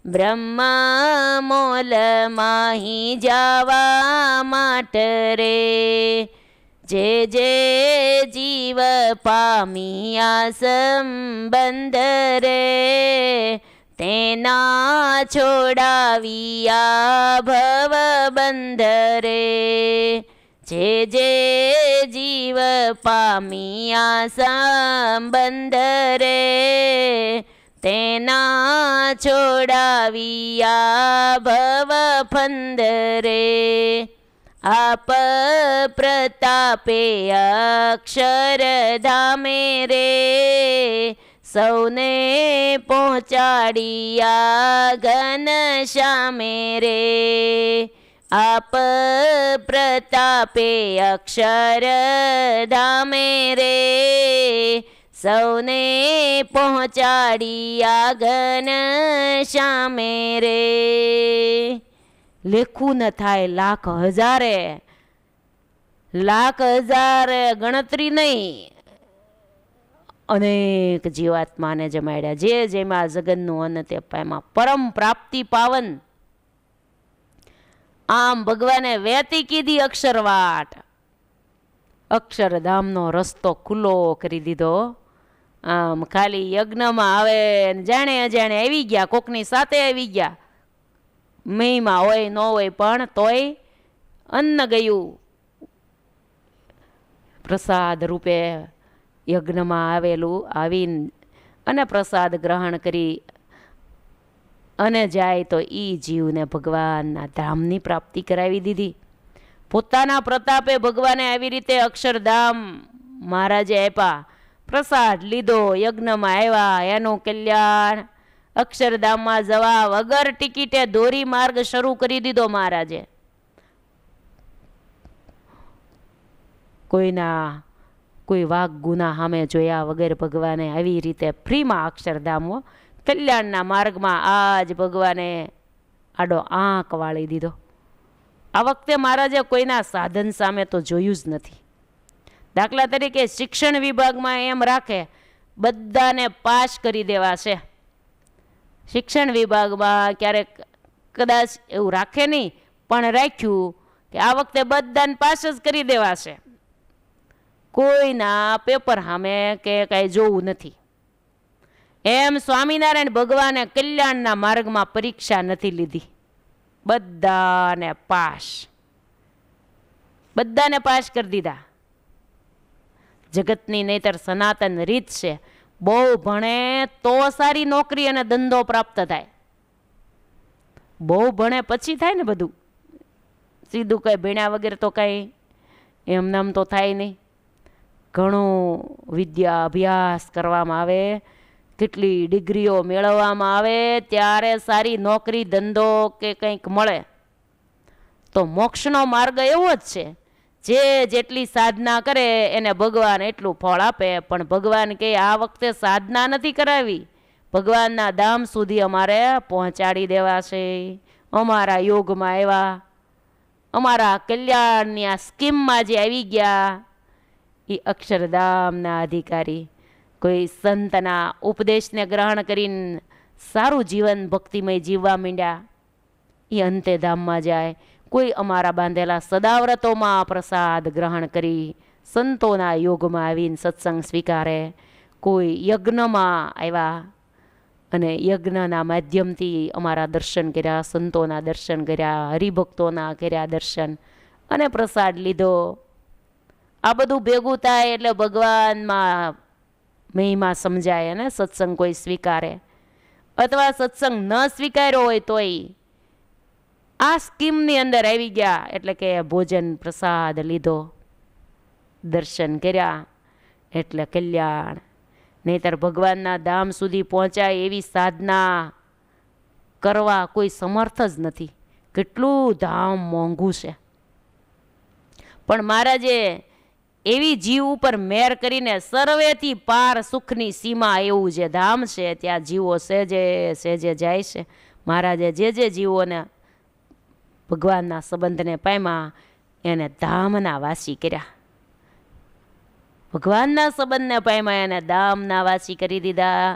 બ્રહ્મા મોલ માહી જવા માટ રે. જે જીવ પામિયા સંબંધ રે, તેના છોડાવિયા ભવ બંધ રે. જે જીવ પામિયા સંબંધ રે, તેના છોડાવિયા ભવ ફંદ રે. આપ પ્રતાપે અક્ષરધામે રે, સૌને પહોંચાડિયા ઘન શ્યામે રે. આપ પ્રતાપે અક્ષરધામે રે, સૌને પહોંચાડિયા ઘન શ્યામે રે. લેખું ન થાય લાખ હજારે, લાખ હજારે ગણતરી નહીં, અનેક જીવાત્માને જમાડ્યા. જે જેમાં જગતનું અન્ન તે પાયમાં પરમ પ્રાપ્તિ પાવન. આમ ભગવાને વહેતી કીધી અક્ષરવાટ, અક્ષરધામનો રસ્તો ખુલ્લો કરી દીધો. આમ ખાલી યજ્ઞમાં આવે જાણે અજાણે આવી ગયા, કોકની સાથે આવી ગયા, મહિમા હોય ન હોય પણ તોય અન્ન ગયું. પ્રસાદ રૂપે યજ્ઞમાં આવેલું આવીને અને પ્રસાદ ગ્રહણ કરી અને જાય તો એ જીવને ભગવાનના ધામની પ્રાપ્તિ કરાવી દીધી. પોતાના પ્રતાપે ભગવાને આવી રીતે અક્ષરધામ મહારાજે આપ્યા. પ્રસાદ લીધો, યજ્ઞમાં આવ્યા, એનું કલ્યાણ. અક્ષરધામમાં જવા વગર ટિકિટે દોરી માર્ગ શરૂ કરી દીધો મહારાજે. કોઈ વાગ ગુના સામે જોયા વગર ભગવાને આવી રીતે ફ્રીમાં અક્ષરધામો કલ્યાણના માર્ગમાં આજ ભગવાને આડો આંક વાળી દીધો. આ વખતે મહારાજે કોઈના સાધન સામે તો જોયું જ નથી. દાખલા તરીકે શિક્ષણ વિભાગમાં એમ રાખે બધાને પાસ કરી દેવા છે. શિક્ષણ વિભાગમાં ક્યારેક કદાચ એવું રાખે નહીં, પણ રાખ્યું કે આ વખતે બધાને પાસ જ કરી દેવા છે. કોઈના પેપર સામે કે કાંઈ જોવું નથી. એમ સ્વામિનારાયણ ભગવાને કલ્યાણના માર્ગમાં પરીક્ષા નથી લીધી. બધાને પાસ કરી દીધા. જગતની નહીતર સનાતન રીત છે, બહુ ભણે તો સારી નોકરી અને ધંધો પ્રાપ્ત થાય. બહુ ભણે પછી થાય ને બધું. સીધું કંઈ ભણ્યા વગર તો કાંઈ એમ નામ તો થાય નહીં. ઘણો વિદ્યા અભ્યાસ કરવામાં આવે કેટલી ડિગ્રીઓ મેળવવામાં આવે ત્યારે સારી નોકરી ધંધો કે કંઈક મળે. તો મોક્ષનો માર્ગ એવો જ છે, જે જેટલી સાધના કરે એને ભગવાન એટલું ફળ આપે. પણ ભગવાન કે આ વખતે સાધના નથી કરાવી, ભગવાનના ધામ સુધી અમારે પહોંચાડી દેવા છે. અમારા યોગમાં આવ્યા, અમારા કલ્યાણની આ સ્કીમમાં જે આવી ગયા એ અક્ષરધામના અધિકારી. કોઈ સંતના ઉપદેશને ગ્રહણ કરીને સારું જીવન ભક્તિમય જીવવા માંડ્યા, એ અંતે ધામમાં જાય. કોઈ અમારા બાંધેલા સદાવ્રતોમાં પ્રસાદ ગ્રહણ કરી સંતોના યોગમાં આવીને સત્સંગ સ્વીકારે. કોઈ યજ્ઞમાં આવ્યા અને યજ્ઞના માધ્યમથી અમારા દર્શન કર્યા, સંતોના દર્શન કર્યા, હરિભક્તોના કર્યા દર્શન અને પ્રસાદ લીધો. આ બધું ભેગું થાય એટલે ભગવાનમાં મહિમા સમજાય અને સત્સંગ કોઈ સ્વીકારે. અથવા સત્સંગ ન સ્વીકાર્યો હોય તોય આ સ્કીમની અંદર આવી ગયા એટલે કે ભોજન પ્રસાદ લીધો, દર્શન કર્યા એટલે કલ્યાણ. નહીતર ભગવાનના ધામ સુધી પહોંચાય એવી સાધના કરવા કોઈ સમર્થ જ નથી. કેટલું ધામ મોંઘું છે. પણ મહારાજે એવી જીવ ઉપર મેર કરીને સર્વેથી પાર સુખની સીમા એવું જે ધામ છે ત્યાં જીવો સહેજે સહેજે જાય છે. મહારાજે જે જીવોને ભગવાનના સંબંધને પામ્યા એને ધામના વાસી કર્યા. ભગવાનના સંબંધને પામ્યા એને ધામના વાસી કરી દીધા.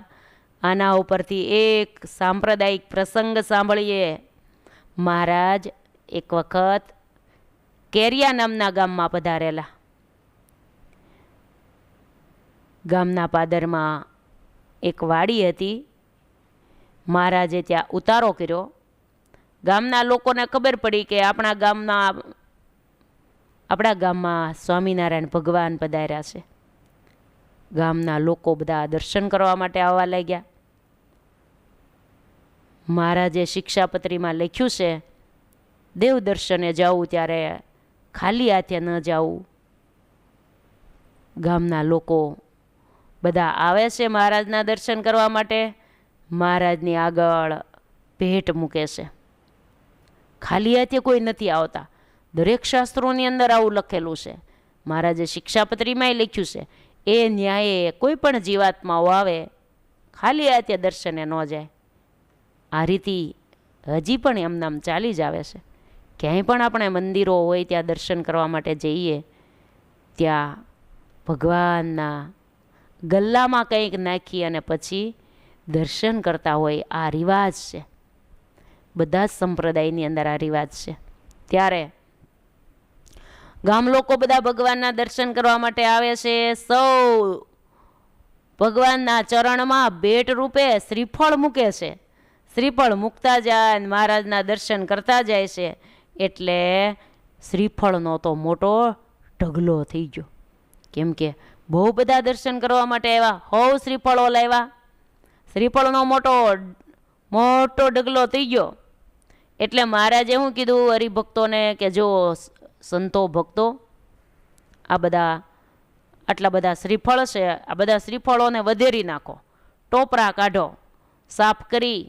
આના ઉપરથી એક સાંપ્રદાયિક પ્રસંગ સાંભળીએ. મહારાજ એક વખત કેરિયા નામના ગામમાં પધારેલા. ગામના પાદરમાં એક વાડી હતી. મહારાજે ત્યાં ઉતારો કર્યો. ગામના લોકોને ખબર પડી કે આપણા ગામમાં સ્વામિનારાયણ ભગવાન પધાર્યા છે. ગામના લોકો બધા દર્શન કરવા માટે આવવા લાગ્યા. મહારાજે શિક્ષાપત્રીમાં લખ્યું છે, દેવ દર્શને જવું ત્યારે ખાલી હાથે ન જવું. ગામના લોકો બધા આવે છે મહારાજના દર્શન કરવા માટે. મહારાજની આગળ ભેટ મૂકે છે. ખાલી હાથે કોઈ નથી આવતા. દરેક શાસ્ત્રોની અંદર આવું લખેલું છે. મહારાજે શિક્ષાપત્રીમાંય લખ્યું છે, એ ન્યાયે કોઈ પણ જીવાત્માઓ આવે ખાલી હાથે દર્શને ન જાય. આ રીતિ હજી પણ એમનામ ચાલી જ આવે છે. ક્યાંય પણ આપણે મંદિરો હોય ત્યાં દર્શન કરવા માટે જઈએ ત્યાં ભગવાનના ગલ્લામાં કંઈક નાખી અને પછી દર્શન કરતા હોય. આ રિવાજ છે. બધા જ સંપ્રદાયની અંદર આ રિવાજ છે. ત્યારે ગામ લોકો બધા ભગવાનના દર્શન કરવા માટે આવે છે. સૌ ભગવાનના ચરણમાં ભેટ રૂપે શ્રીફળ મૂકે છે. શ્રીફળ મૂકતા જાય, મહારાજના દર્શન કરતા જાય છે. એટલે શ્રીફળનો તો મોટો ઢગલો થઈ ગયો. કેમ કે બહુ બધા દર્શન કરવા માટે આવ્યા, હવ શ્રીફળો લાવ્યા. શ્રીફળનો મોટો ઢગલો થઈ ગયો. એટલે મહારાજે શું કીધું હરિભક્તોને કે જો સંતો ભક્તો, આટલા બધા શ્રીફળ છે, આ બધા શ્રીફળોને વધેરી નાખો, ટોપરા કાઢો, સાફ કરી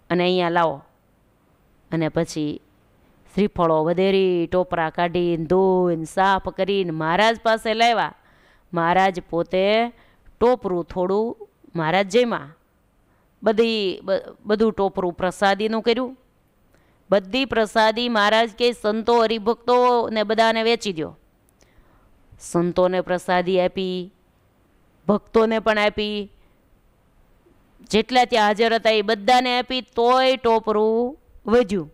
અને અહીંયા લાવો. અને પછી શ્રીફળો વધેરી ટોપરા કાઢીને ધોઈને સાફ કરીને મહારાજ પાસે લાવ્યા. મહારાજ પોતે ટોપરું થોડું મહારાજ જેમાં બધું ટોપરું પ્રસાદીનું કર્યું. બધી પ્રસાદી મહારાજ કે સંતો હરિભક્તો ને બધાને વેચી દો. સંતોને પ્રસાદી આપી, ભક્તોને પણ આપી, જેટલા ત્યાં હાજર હતા એ બધાને આપી. તોય ટોપરું વધ્યું.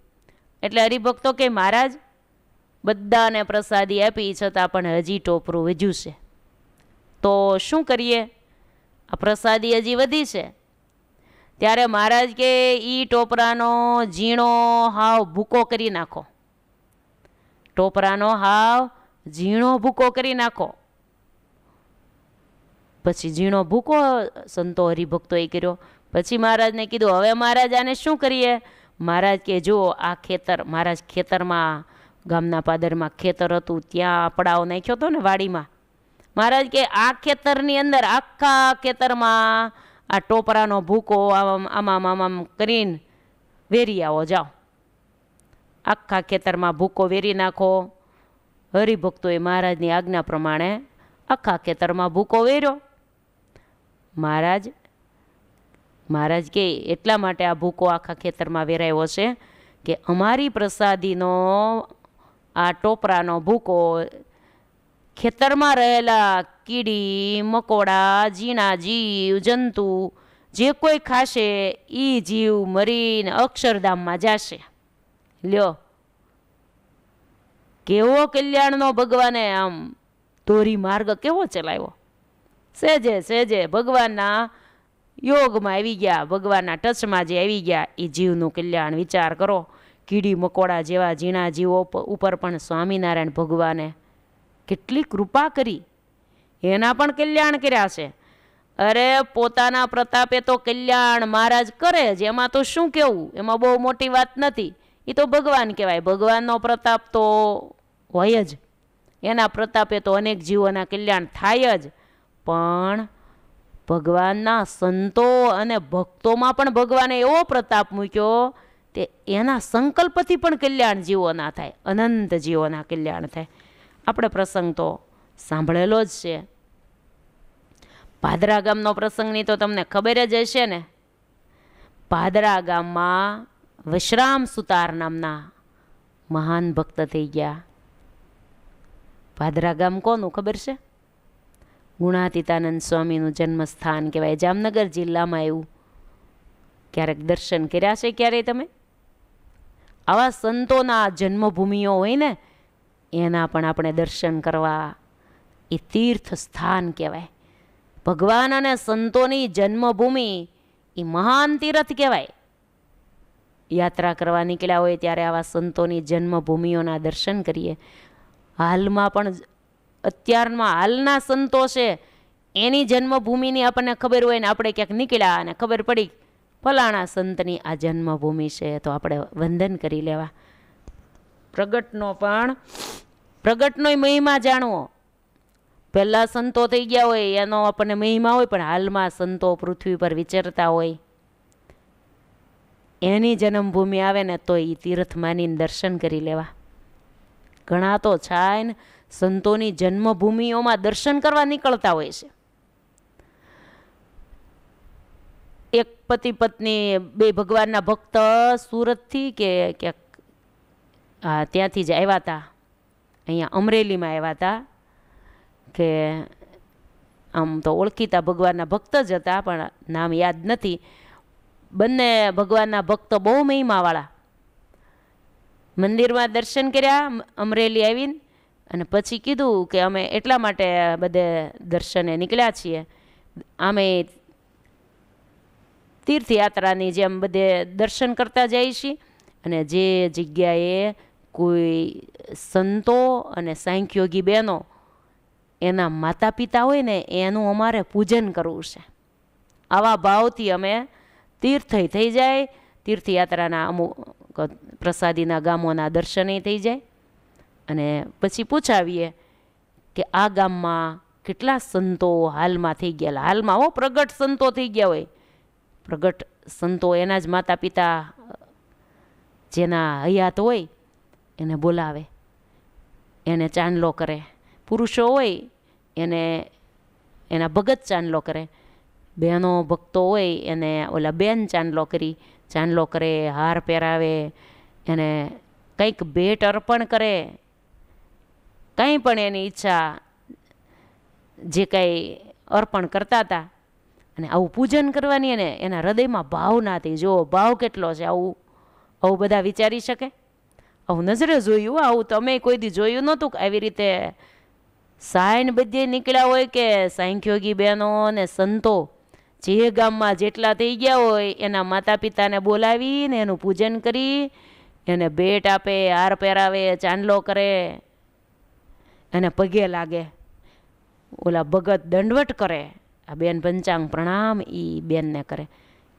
એટલે હરિભક્તો કે મહારાજ બધાને પ્રસાદી આપી છતાં પણ હજી ટોપરું વધ્યું છે, તો શું કરીએ? આ પ્રસાદી હજી વધી છે. ત્યારે મહારાજ કે ઈ ટોપરાનો ઝીણો હાવ ભૂકો કરી નાખો. ટોપરાનો હાવ ઝીણો ભૂકો કરી નાખો. પછી ઝીણો ભૂકો સંતો હરિભક્તોએ કર્યો. પછી મહારાજને કીધું હવે મહારાજ આને શું કરીએ? મહારાજ કે જો આ ખેતર, મહારાજ ખેતરમાં ગામના પાદરમાં ખેતર હતું ત્યાં પડાવ નાખ્યો હતો ને વાડીમાં, મહારાજ કે આ ખેતરની અંદર આખા ખેતરમાં આ ટોપરાનો ભૂકો આમ કરીને વેરી આવો, જાઓ આખા ખેતરમાં ભૂકો વેરી નાખો. હરિભક્તોએ મહારાજની આજ્ઞા પ્રમાણે આખા ખેતરમાં ભૂકો વેર્યો. મહારાજ કે એટલા માટે આ ભૂકો આખા ખેતરમાં વેરાયો છે કે અમારી પ્રસાદીનો આ ટોપરાનો ભૂકો ખેતરમાં રહેલા કીડી મકોડા, ઝીણા જીવ જંતુ જે કોઈ ખાશે એ જીવ મરીને અક્ષરધામમાં જશે. લ્યો, કેવો કલ્યાણનો ભગવાને આમ ધોરી માર્ગ કેવો ચલાવ્યો. સહેજે સહેજે ભગવાનના યોગમાં આવી ગયા, ભગવાનના ટચમાં જે આવી ગયા એ જીવનું કલ્યાણ વિચાર કરો. કીડી મકોડા જેવા ઝીણા જીવો ઉપર પણ સ્વામિનારાયણ ભગવાને કેટલી કૃપા કરી, એના પણ કલ્યાણ કર્યા છે. અરે પોતાના પ્રતાપે તો કલ્યાણ મહારાજ કરે જ, એમાં તો શું કહેવું, એમાં બહુ મોટી વાત નથી. એ તો ભગવાન કહેવાય, ભગવાનનો પ્રતાપ તો હોય જ, એના પ્રતાપે તો અનેક જીવોના કલ્યાણ થાય જ. પણ ભગવાનના સંતો અને ભક્તોમાં પણ ભગવાને એવો પ્રતાપ મૂક્યો તે એના સંકલ્પથી પણ કલ્યાણ જીવોના થાય, અનંત જીવોના કલ્યાણ થાય. આપણે પ્રસંગ તો સાંભળેલો જ છે. પાદરા ગામનો પ્રસંગની તો તમને ખબર જ હશે ને. પાદરા ગામમાં વિશ્રામ સુતાર નામના મહાન ભક્ત થઈ ગયા. પાદરા ગામ કોનું ખબર છે? ગુણાતીતાનંદ સ્વામીનું જન્મસ્થાન કહેવાય, જામનગર જિલ્લામાં. એવું ક્યારેક દર્શન કર્યા છે ક્યારેય તમે? આવા સંતોના જન્મભૂમિઓ હોય ને એના પણ આપણે દર્શન કરવા, એ તીર્થ સ્થાન કહેવાય. ભગવાન અને સંતોની જન્મભૂમિ એ મહાન તીર્થ કહેવાય. યાત્રા કરવા નીકળ્યા હોય ત્યારે આવા સંતોની જન્મભૂમિઓના દર્શન કરીએ. હાલમાં પણ અત્યારમાં હાલના સંતો છે એની જન્મભૂમિની આપણને ખબર હોય ને આપણે ક્યાંક નીકળ્યા અને ખબર પડી ફલાણા સંતની આ જન્મભૂમિ છે, તો આપણે વંદન કરી લેવા. પ્રગટનોય મહિમા જાણવો. પહેલાં સંતો થઈ ગયા હોય એનો આપણને મહિમા હોય, પણ હાલમાં સંતો પૃથ્વી પર વિચરતા હોય એની જન્મભૂમિ આવે ને તો એ તીર્થ માનીને દર્શન કરી લેવા. ઘણા તો છાય સંતોની જન્મભૂમિઓમાં દર્શન કરવા નીકળતા હોય છે. એક પતિ પત્ની બે ભગવાનના ભક્ત સુરતથી કે ક્યાંક ત્યાંથી જ આવ્યા હતા, અહીંયા અમરેલીમાં આવ્યા હતા. કે આમ તો ઓળખીતા ભગવાનના ભક્ત જ હતા, પણ નામ યાદ નથી. બંને ભગવાનના ભક્તો બહુ મહિમાવાળા. મંદિરમાં દર્શન કર્યા અમરેલી આવીને, અને પછી કીધું કે અમે એટલા માટે બધે દર્શને નીકળ્યા છીએ, અમે તીર્થયાત્રાની જેમ બધે દર્શન કરતા જઈએ છીએ, અને જે જગ્યાએ કોઈ સંતો અને સાંખ્યોગી બહેનો એના માતા પિતા હોય ને એનું અમારે પૂજન કરવું છે. આવા ભાવથી અમે તીર્થ થઈ જાય, તીર્થયાત્રાના અમુક પ્રસાદીના ગામોના દર્શને થઈ જાય. અને પછી પૂછાવીએ કે આ ગામમાં કેટલા સંતો હાલમાં થઈ ગયેલા. હાલમાં પ્રગટ સંતો થઈ ગયા હોય, પ્રગટ સંતો એના જ માતા પિતા જેના હયાત હોય એને બોલાવે, એને ચાંદલો કરે. પુરુષો હોય એને એના ભગત ચાંદલો કરે, બહેનો ભક્તો હોય એને ઓલા બેન ચાંદલો કરે, હાર પહેરાવે, એને કંઈક ભેટ અર્પણ કરે, કંઈ પણ એની ઈચ્છા જે કંઈ અર્પણ કરતા હતા. અને આવું પૂજન કરવાની એને એના હૃદયમાં ભાવ ના થઈ. જો ભાવ કેટલો છે, આવું બધા વિચારી શકે? આવું નજરે જોયું, આવું તમે કોઈ દી જોયું નહોતું કે આવી રીતે સાઈન બધે નીકળ્યા હોય કે સાંખ્યોગી બહેનો ને સંતો જે ગામમાં જેટલા થઈ ગયા હોય એના માતા પિતાને બોલાવીને એનું પૂજન કરી, એને ભેટ આપે, હાર પહેરાવે, ચાંદલો કરે, એને પગે લાગે, ઓલા ભગત દંડવટ કરે, આ બેન પંચાંગ પ્રણામ એ બેનને કરે.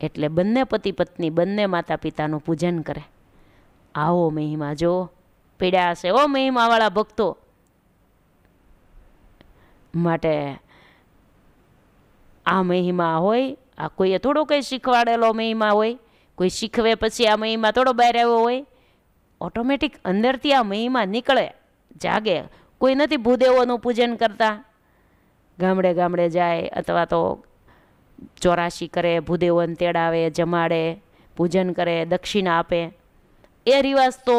એટલે બંને પતિ પત્ની બંને માતા પિતાનું પૂજન કરે. આવો મહિમા જો પીડ્યા છે ઓ મહિમાવાળા ભક્તો. માટે આ મહિમા હોય, આ કોઈએ થોડો કંઈ શીખવાડેલો મહિમા હોય, કોઈ શીખવે પછી આ મહિમા થોડો બહાર આવ્યો હોય. ઓટોમેટિક અંદરથી આ મહિમા નીકળે, જાગે. કોઈ નથી ભૂદેવોનું પૂજન કરતા, ગામડે ગામડે જાય અથવા તો 84 કરે, ભૂદેવોને તેડાવે, જમાડે, પૂજન કરે, દક્ષિણા આપે. એ રિવાજ તો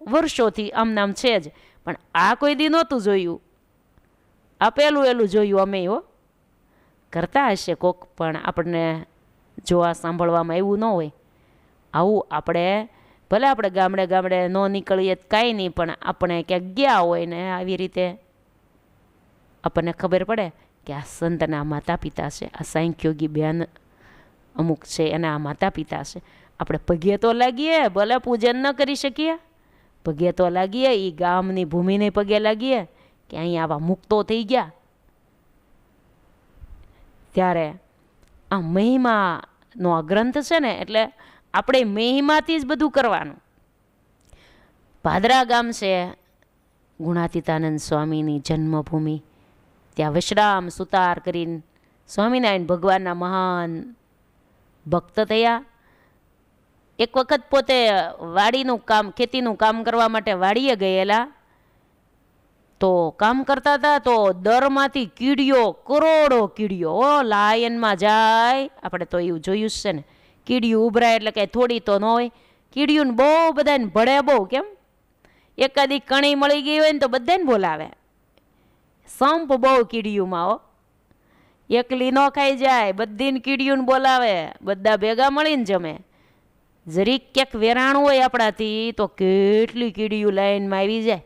વર્ષોથી આમ નામ છે જ, પણ આ કોઈ દી નહોતું જોયું. આ પહેલું જોયું અમે. કરતા હશે કોક, પણ આપણને જોવા સાંભળવામાં એવું ન હોય. આવું આપણે ભલે આપણે ગામડે ગામડે ન નીકળીએ કાંઈ નહીં, પણ આપણે ક્યાંક ગયા હોય ને આવી રીતે આપણને ખબર પડે કે આ સંતના માતા પિતા છે, આ સાંખ્યોગી બેન અમુક છે એના આ માતા પિતા છે. આપણે પગે તો લાગીએ, ભલે પૂજન ન કરી શકીએ, પગે તો લાગીએ. એ ગામની ભૂમિને પગે લાગીએ કે અહીંયા આવા મુક્તો થઈ ગયા. ત્યારે આ મહિમાનો આ ગ્રંથ છે ને, એટલે આપણે મહિમાથી જ બધું કરવાનું. પાદરા ગામ છે ગુણાતીતાનંદ સ્વામીની જન્મભૂમિ. ત્યાં વિશ્રામ સુતાર કરીને સ્વામિનારાયણ ભગવાનના મહાન ભક્ત થયા. એક વખત પોતે વાડીનું કામ, ખેતીનું કામ કરવા માટે વાડીએ ગયેલા. તો કામ કરતા હતા તો દરમાંથી કીડીઓ, કરોડો કીડીઓ, લાયનમાં જાય. આપણે તો એવું જોયું જ છે ને, કીડીયું ઉભરાય એટલે કાંઈ થોડી તો ન હોય. કીડીયું બહુ બધાને ભળે, બહુ. કેમ? એકાદી કણી મળી ગઈ હોય ને તો બધાને બોલાવે. સંપ બહુ કીડીયુંમાં. એકલી ન ખાઈ જાય, બધીને કીડીયું બોલાવે, બધા ભેગા મળીને જમે. જરીક ક્યાંક વેરાણું હોય આપણાથી તો કેટલી કીડીયું લાઈનમાં આવી જાય.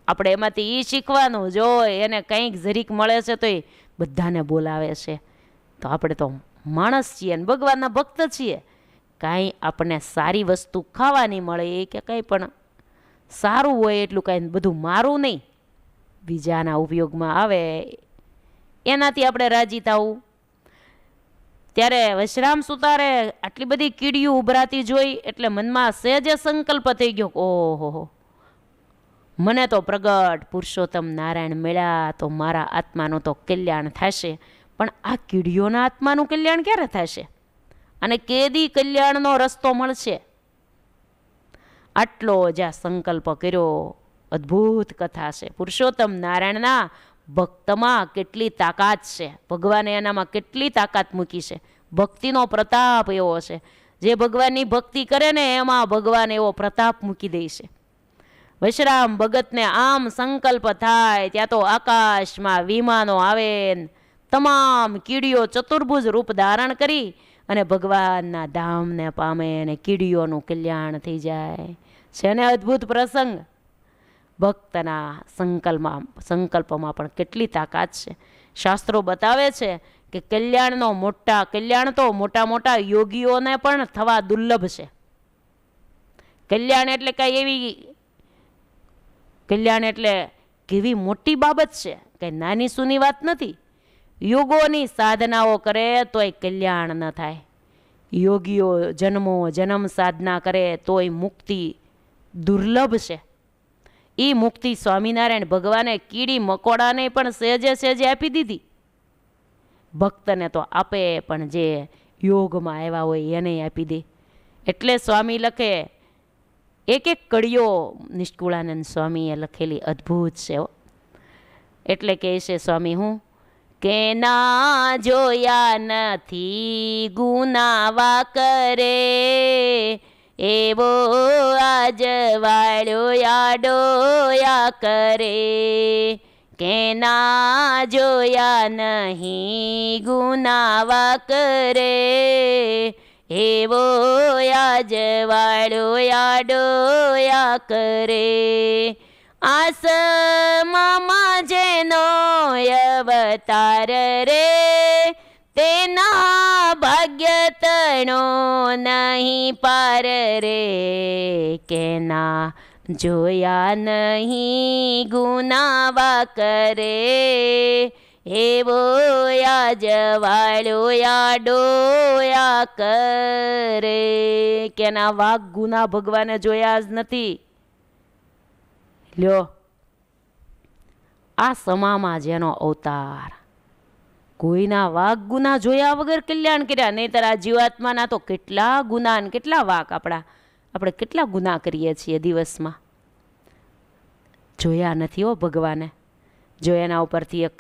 આપણે એમાંથી એ શીખવાનું જોઈએ, એને કંઈક જરીક મળે છે તો એ બધાને બોલાવે છે. તો આપણે તો માણસ છીએ ને ભગવાનના ભક્ત છીએ. કાંઈ આપણને સારી વસ્તુ ખાવાની મળે કે કંઈ પણ સારું હોય એટલું કાંઈ બધું મારું નહીં, બીજાના ઉપયોગમાં આવે એનાથી આપણે રાજી થવું. ત્યારે વશરામ સુતારે આટલી બધી કીડીયું ઉભરાતી જોઈ એટલે મનમાં સહેજે સંકલ્પ થઈ ગયો, ઓહો, મને તો પ્રગટ પુરુષોત્તમ નારાયણ મળ્યા તો મારા આત્માનું તો કલ્યાણ થશે. પણ આ કીડીઓના આત્માનું કલ્યાણ ક્યારે થશે અને કેદી કલ્યાણનો રસ્તો મળશે? આટલો જ્યાં સંકલ્પ કર્યો. અદ્ભુત કથા છે. પુરુષોત્તમ નારાયણના ભક્તમાં કેટલી તાકાત છે, ભગવાને એનામાં કેટલી તાકાત મૂકી છે. ભક્તિનો પ્રતાપ એવો છે, જે ભગવાનની ભક્તિ કરે ને એમાં ભગવાન એવો પ્રતાપ મૂકી દે છે. વશરામ ભગતને આમ સંકલ્પ થાય ત્યાં તો આકાશમાં વિમાનો આવે, તમામ કીડીઓ ચતુર્ભુજ રૂપ ધારણ કરી અને ભગવાનના ધામને પામે અને કીડીઓનું કલ્યાણ થઈ જાય છે. ને અદ્ભુત પ્રસંગ. ભક્તના સંકલ્પમાં પણ કેટલી તાકાત છે. શાસ્ત્રો બતાવે છે કે કલ્યાણ તો મોટા મોટા યોગીઓને પણ થવા દુર્લભ છે. કલ્યાણ એટલે કાંઈ એવી કલ્યાણ એટલે કેવી મોટી બાબત છે, કંઈ નાની સૂની વાત નથી. યોગોની સાધનાઓ કરે તોય કલ્યાણ ન થાય. યોગીઓ જન્મ સાધના કરે તોય મુક્તિ દુર્લભ છે. એ મુક્તિ સ્વામિનારાયણ ભગવાને કીડી મકોડાને પણ સહેજે આપી દીધી. ભક્તને તો આપે, પણ જે યોગમાં આવ્યા હોય એને આપી દે. એટલે સ્વામી લખે, એક કડીઓ નિષ્કુળાનંદ સ્વામીએ લખેલી અદ્ભુત છે. એટલે કહે છે સ્વામી, હું કે ના જોયા નથી ગુનાવા કરે, એવો આજ વાળ્યો યાડોયા કરે. કે ના જોયા નહીં ગુનાવા કરે, એવો આજ વાળ્યો યાડોયા કરે. આસમામાં જેનો અવતાર રે, તેના ભાગ્ય તણો નહીં પાર રે. કે ના જોયા નહીં ગુનાવા કરે, એવો આજ વાળ્યો યાડોયા કરે. કે ના વાઘ ગુના ભગવાને જોયા જ નથી. લ્યો, આ સમામાં જેનો અવતાર, કોઈના વાક ગુના જોયા વગર કલ્યાણ કર્યા. નહીંતર આ જીવાત્માના તો કેટલા ગુના ને કેટલા વાક આપણે કેટલા ગુના કરીએ છીએ દિવસમાં. જોયા નથી હો ભગવાને. જો એના ઉપરથી એક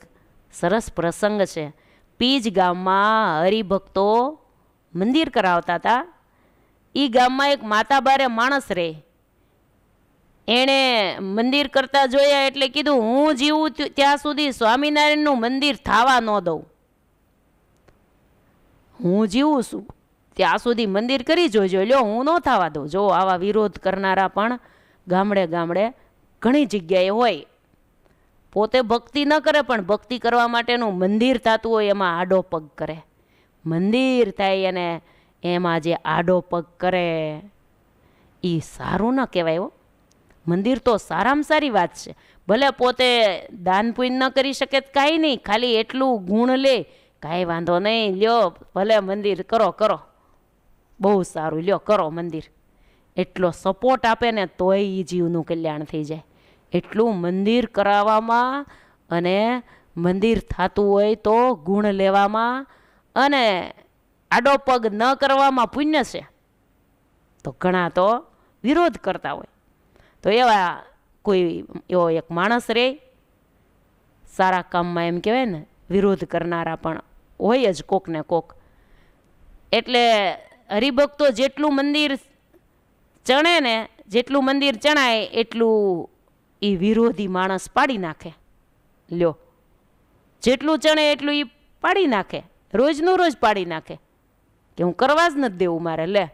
સરસ પ્રસંગ છે. પીજ ગામમાં હરિભક્તો મંદિર કરાવતા હતા. એ ગામમાં એક માતાબારે માણસ રહે. એણે મંદિર કરતા જોયા એટલે કીધું, હું જીવું ત્યાં સુધી સ્વામિનારાયણનું મંદિર થવા ન દઉં. હું જીવું છું ત્યાં સુધી મંદિર કરી જોજો, લ્યો હું ન થવા દઉં. જો આવા વિરોધ કરનારા પણ ગામડે ગામડે ઘણી જગ્યાએ હોય. પોતે ભક્તિ ન કરે પણ ભક્તિ કરવા માટેનું મંદિર થતું હોય એમાં આડો પગ કરે. મંદિર થાય અને એમાં જે આડો પગ કરે એ સારું ન કહેવાય હો. મંદિર તો સારામાં સારી વાત છે. ભલે પોતે દાન પુણ્ય ન કરી શકે કાંઈ નહીં, ખાલી એટલું ગુણ લે, કાંઈ વાંધો નહીં, લ્યો ભલે મંદિર કરો, બહુ સારું, લ્યો કરો મંદિર. એટલો સપોર્ટ આપે ને તોય એ જીવનું કલ્યાણ થઈ જાય. એટલું મંદિર કરાવવામાં અને મંદિર થતું હોય તો ગુણ લેવામાં અને આડો પગ ન કરવામાં પુણ્ય છે. તો ઘણા તો વિરોધ કરતા હોય. તો એવા કોઈ એવો એક માણસ રહે, સારા કામમાં એમ કહેવાય ને વિરોધ કરનારા પણ હોય જ કોક ને કોક. એટલે હરિભક્તો જેટલું મંદિર ચણે ને, જેટલું મંદિર ચણાય એટલું એ વિરોધી માણસ પાડી નાખે. લ્યો, જેટલું ચણે એટલું એ પાડી નાખે, રોજનું રોજ પાડી નાખે કે હું કરવા જ નથી દેવું મારે, લે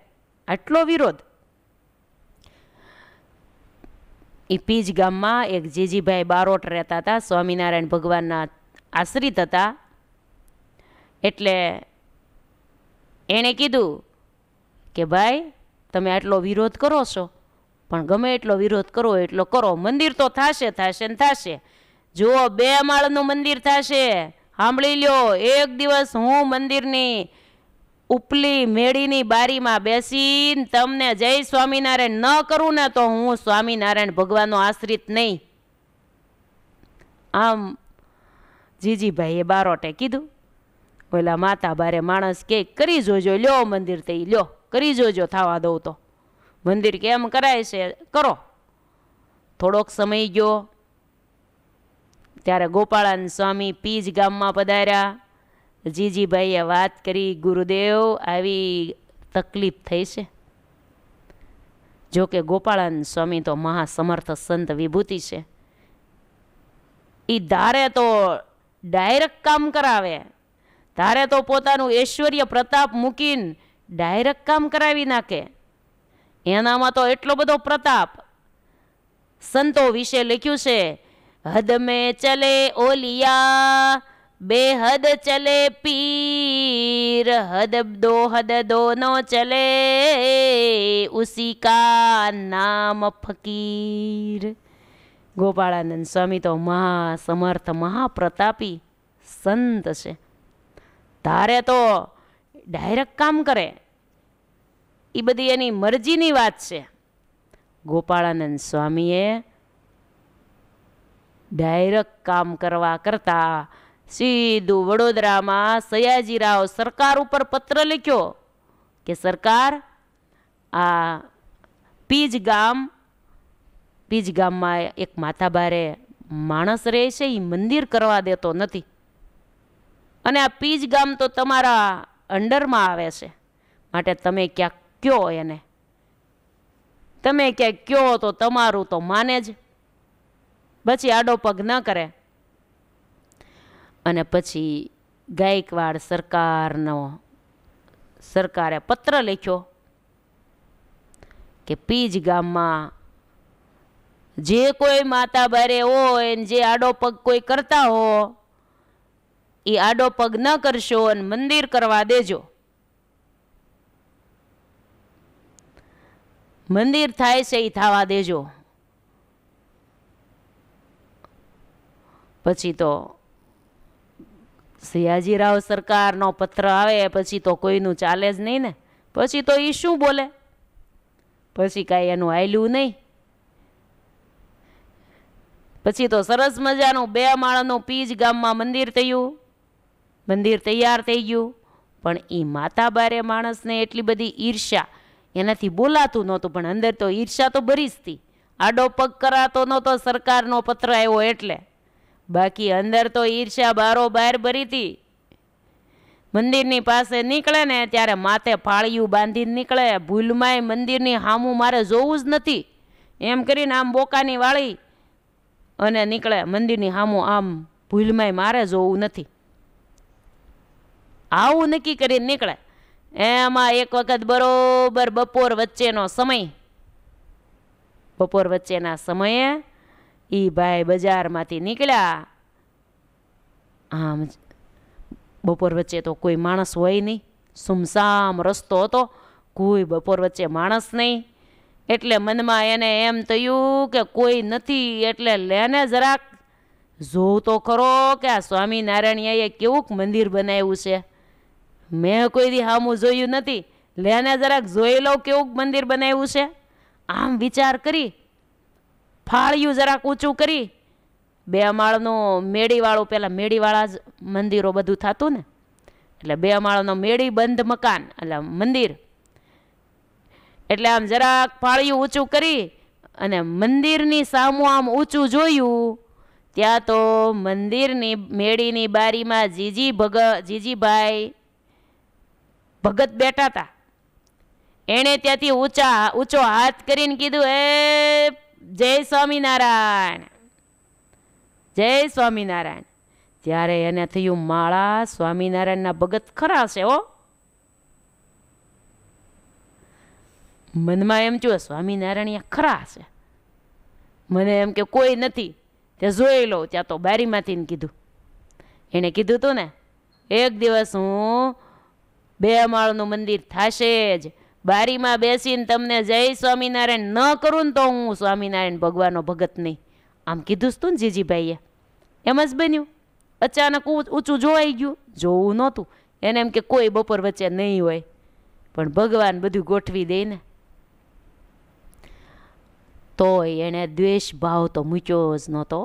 આટલો વિરોધ. એ પીજ ગામમાં એક જીજીભાઈ બારોટ રહેતા હતા, સ્વામિનારાયણ ભગવાનના આશ્રિત હતા. એટલે એણે કીધું કે ભાઈ તમે આટલો વિરોધ કરો છો, પણ ગમે એટલો વિરોધ કરો એટલો કરો, મંદિર તો થશે ને થશે. જુઓ 2 માળનું મંદિર થશે. સાંભળી લ્યો, એક દિવસ હું મંદિરની ઉપલી મેળીની બારીમાં બેસીને તમને જય સ્વામિનારાયણ ન કરું ને તો હું સ્વામિનારાયણ ભગવાનનો આશ્રિત નહીં. આમ જીજીભાઈએ બારોટે કીધું. ઓલા માતા બારે માણસ કે કરી જોજો, લ્યો મંદિર થઈ, લ્યો કરી જોજો, થવા દઉં તો મંદિર કેમ કરાય છે કરો. થોડોક સમય ગયો ત્યારે ગોપાળાનંદ સ્વામી પીજ ગામમાં પધાર્યા. જીજીભાઈએ વાત કરી, ગુરુદેવ આવી તકલીફ થઈ છે. જોકે ગોપાળાનંદ સ્વામી તો મહાસમર્થ સંત વિભૂતિ છે. એ ધારે તો ડાયરેક્ટ કામ કરાવે, ધારે તો પોતાનું ઐશ્વર્ય પ્રતાપ મૂકીને ડાયરેક્ટ કામ કરાવી નાખે. એનામાં તો એટલો બધો પ્રતાપ. સંતો વિશે લખ્યું છે, હદ મેં ચલે ઓલિયા બેહદ ચલે પીર, હદ દોનો ચલે ઉસી કા નામ ફકીર. ગોપાળાનંદ સ્વામી તો મહાસમર્થ મહાપ્રતાપી સંત છે. ધારે તો ડાયરેક્ટ કામ કરે, એ બધી એની મરજીની વાત છે. ગોપાળાનંદ સ્વામીએ ડાયરેક્ટ કામ કરવા કરતા સીધું વડોદરામાં સયાજીરાવ સરકાર ઉપર પત્ર લખ્યો કે સરકાર, આ પીજ ગામમાં એક માતાબારે માણસ રહે છે, એ મંદિર કરવા દેતો નથી, અને આ પીજ ગામ તો તમારા અંડરમાં આવે છે, માટે તમે ક્યાંક કયો એને. તમે ક્યાંક કયો તો તમારું તો માને જ, પછી આડો પગ ન કરે. અને પછી ગાયકવાડ સરકારે પત્ર લખ્યો કે પીજ ગામમાં જે કોઈ માતા બારે હોય જે આડો પગ કોઈ કરતા હો એ આડો પગ ન કરશો અને મંદિર કરવા દેજો. મંદિર થાય છે એ થવા દેજો. પછી તો સયાજીરાવ સરકારનો પત્ર આવે પછી તો કોઈનું ચાલે જ નહીં ને. પછી તો એ શું બોલે, પછી કાંઈ એનું હાલ્યું નહીં. પછી તો સરસ મજાનું 2 માળનું પીજ ગામમાં મંદિર થયું, મંદિર તૈયાર થઈ ગયું. પણ એ માતા બારે માણસને એટલી બધી ઈર્ષ્યા, એનાથી બોલાતું નહોતું, પણ અંદર તો ઈર્ષ્યા તો ભરી જ હતી. આડો પગ કરાતો નહોતો સરકારનો પત્ર આવ્યો એટલે, બાકી અંદર તો ઈર્ષ્યા બારોબાર ભરી હતી. મંદિરની પાસે નીકળે ને ત્યારે માથે ફાળિયું બાંધીને નીકળે, ભૂલમાંય મંદિરની સામું મારે જોવું જ નથી એમ કરીને આમ બોકાની વાળી અને નીકળે. મંદિરની સામું આમ ભૂલમાંય મારે જોવું નથી, આવું નક્કી કરીને નીકળે. એમાં એક વખત બરોબર બપોર વચ્ચેનો સમય, બપોર વચ્ચેના સમયે એ ભાઈ બજારમાંથી નીકળ્યા. આમ બપોર વચ્ચે તો કોઈ માણસ હોય નહીં, સુમસામ રસ્તો હતો, કોઈ બપોર વચ્ચે માણસ નહીં. એટલે મનમાં એને એમ થયું કે કોઈ નથી, એટલે લેને જરાક જોઉં તો ખરો કે આ સ્વામિનારાયણીએ કેવું મંદિર બનાવ્યું છે, મેં કોઈ દી સામું જોયું નથી, લેને જરાક જોઈ લઉં કેવું મંદિર બનાવ્યું છે. આમ વિચાર કરી ફાળિયું જરાક ઊંચું કરી, 2 માળનું મેડીવાળું, પહેલાં મેડીવાળા જ મંદિરો બધું થતું ને, એટલે 2 માળનો મેડી બંધ મકાન એટલે મંદિર. એટલે આમ જરાક ફાળિયું ઊંચું કરી અને મંદિરની સામું આમ ઊંચું જોયું, ત્યાં તો મંદિરની મેડીની બારીમાં જીજીભાઈ ભગત બેઠા હતા. એણે ત્યાંથી ઊંચો હાથ કરીને કીધું, એ જય સ્વામિનારાયણ, જય સ્વામિનારાયણ. ત્યારે એને થયું માળા સ્વામિનારાયણના ભગત ખરા છે હો. મનમાં એમ થયું સ્વામિનારાયણ ખરા છે, મને એમ કે કોઈ નથી તે જોઈ લો. ત્યાં તો બારીમાંથી કીધું, એણે કીધું હતું ને એક દિવસ હું 2 માળનું મંદિર થશે જ, બારીમાં બેસીને તમને જય સ્વામિનારાયણ ન કરું ને તો હું સ્વામિનારાયણ ભગવાનનો ભગત નહીં. આમ કીધું તું ને જીજીભાઈએ, એમ જ બન્યું. અચાનક ઊંચું જોવાઈ ગયું, જોવું નહોતું. એને એમ કે કોઈ બપોર વચ્ચે નહીં હોય, પણ ભગવાન બધું ગોઠવી દે ને. તોય એણે દ્વેષ ભાવ તો મૂક્યો જ નહોતો.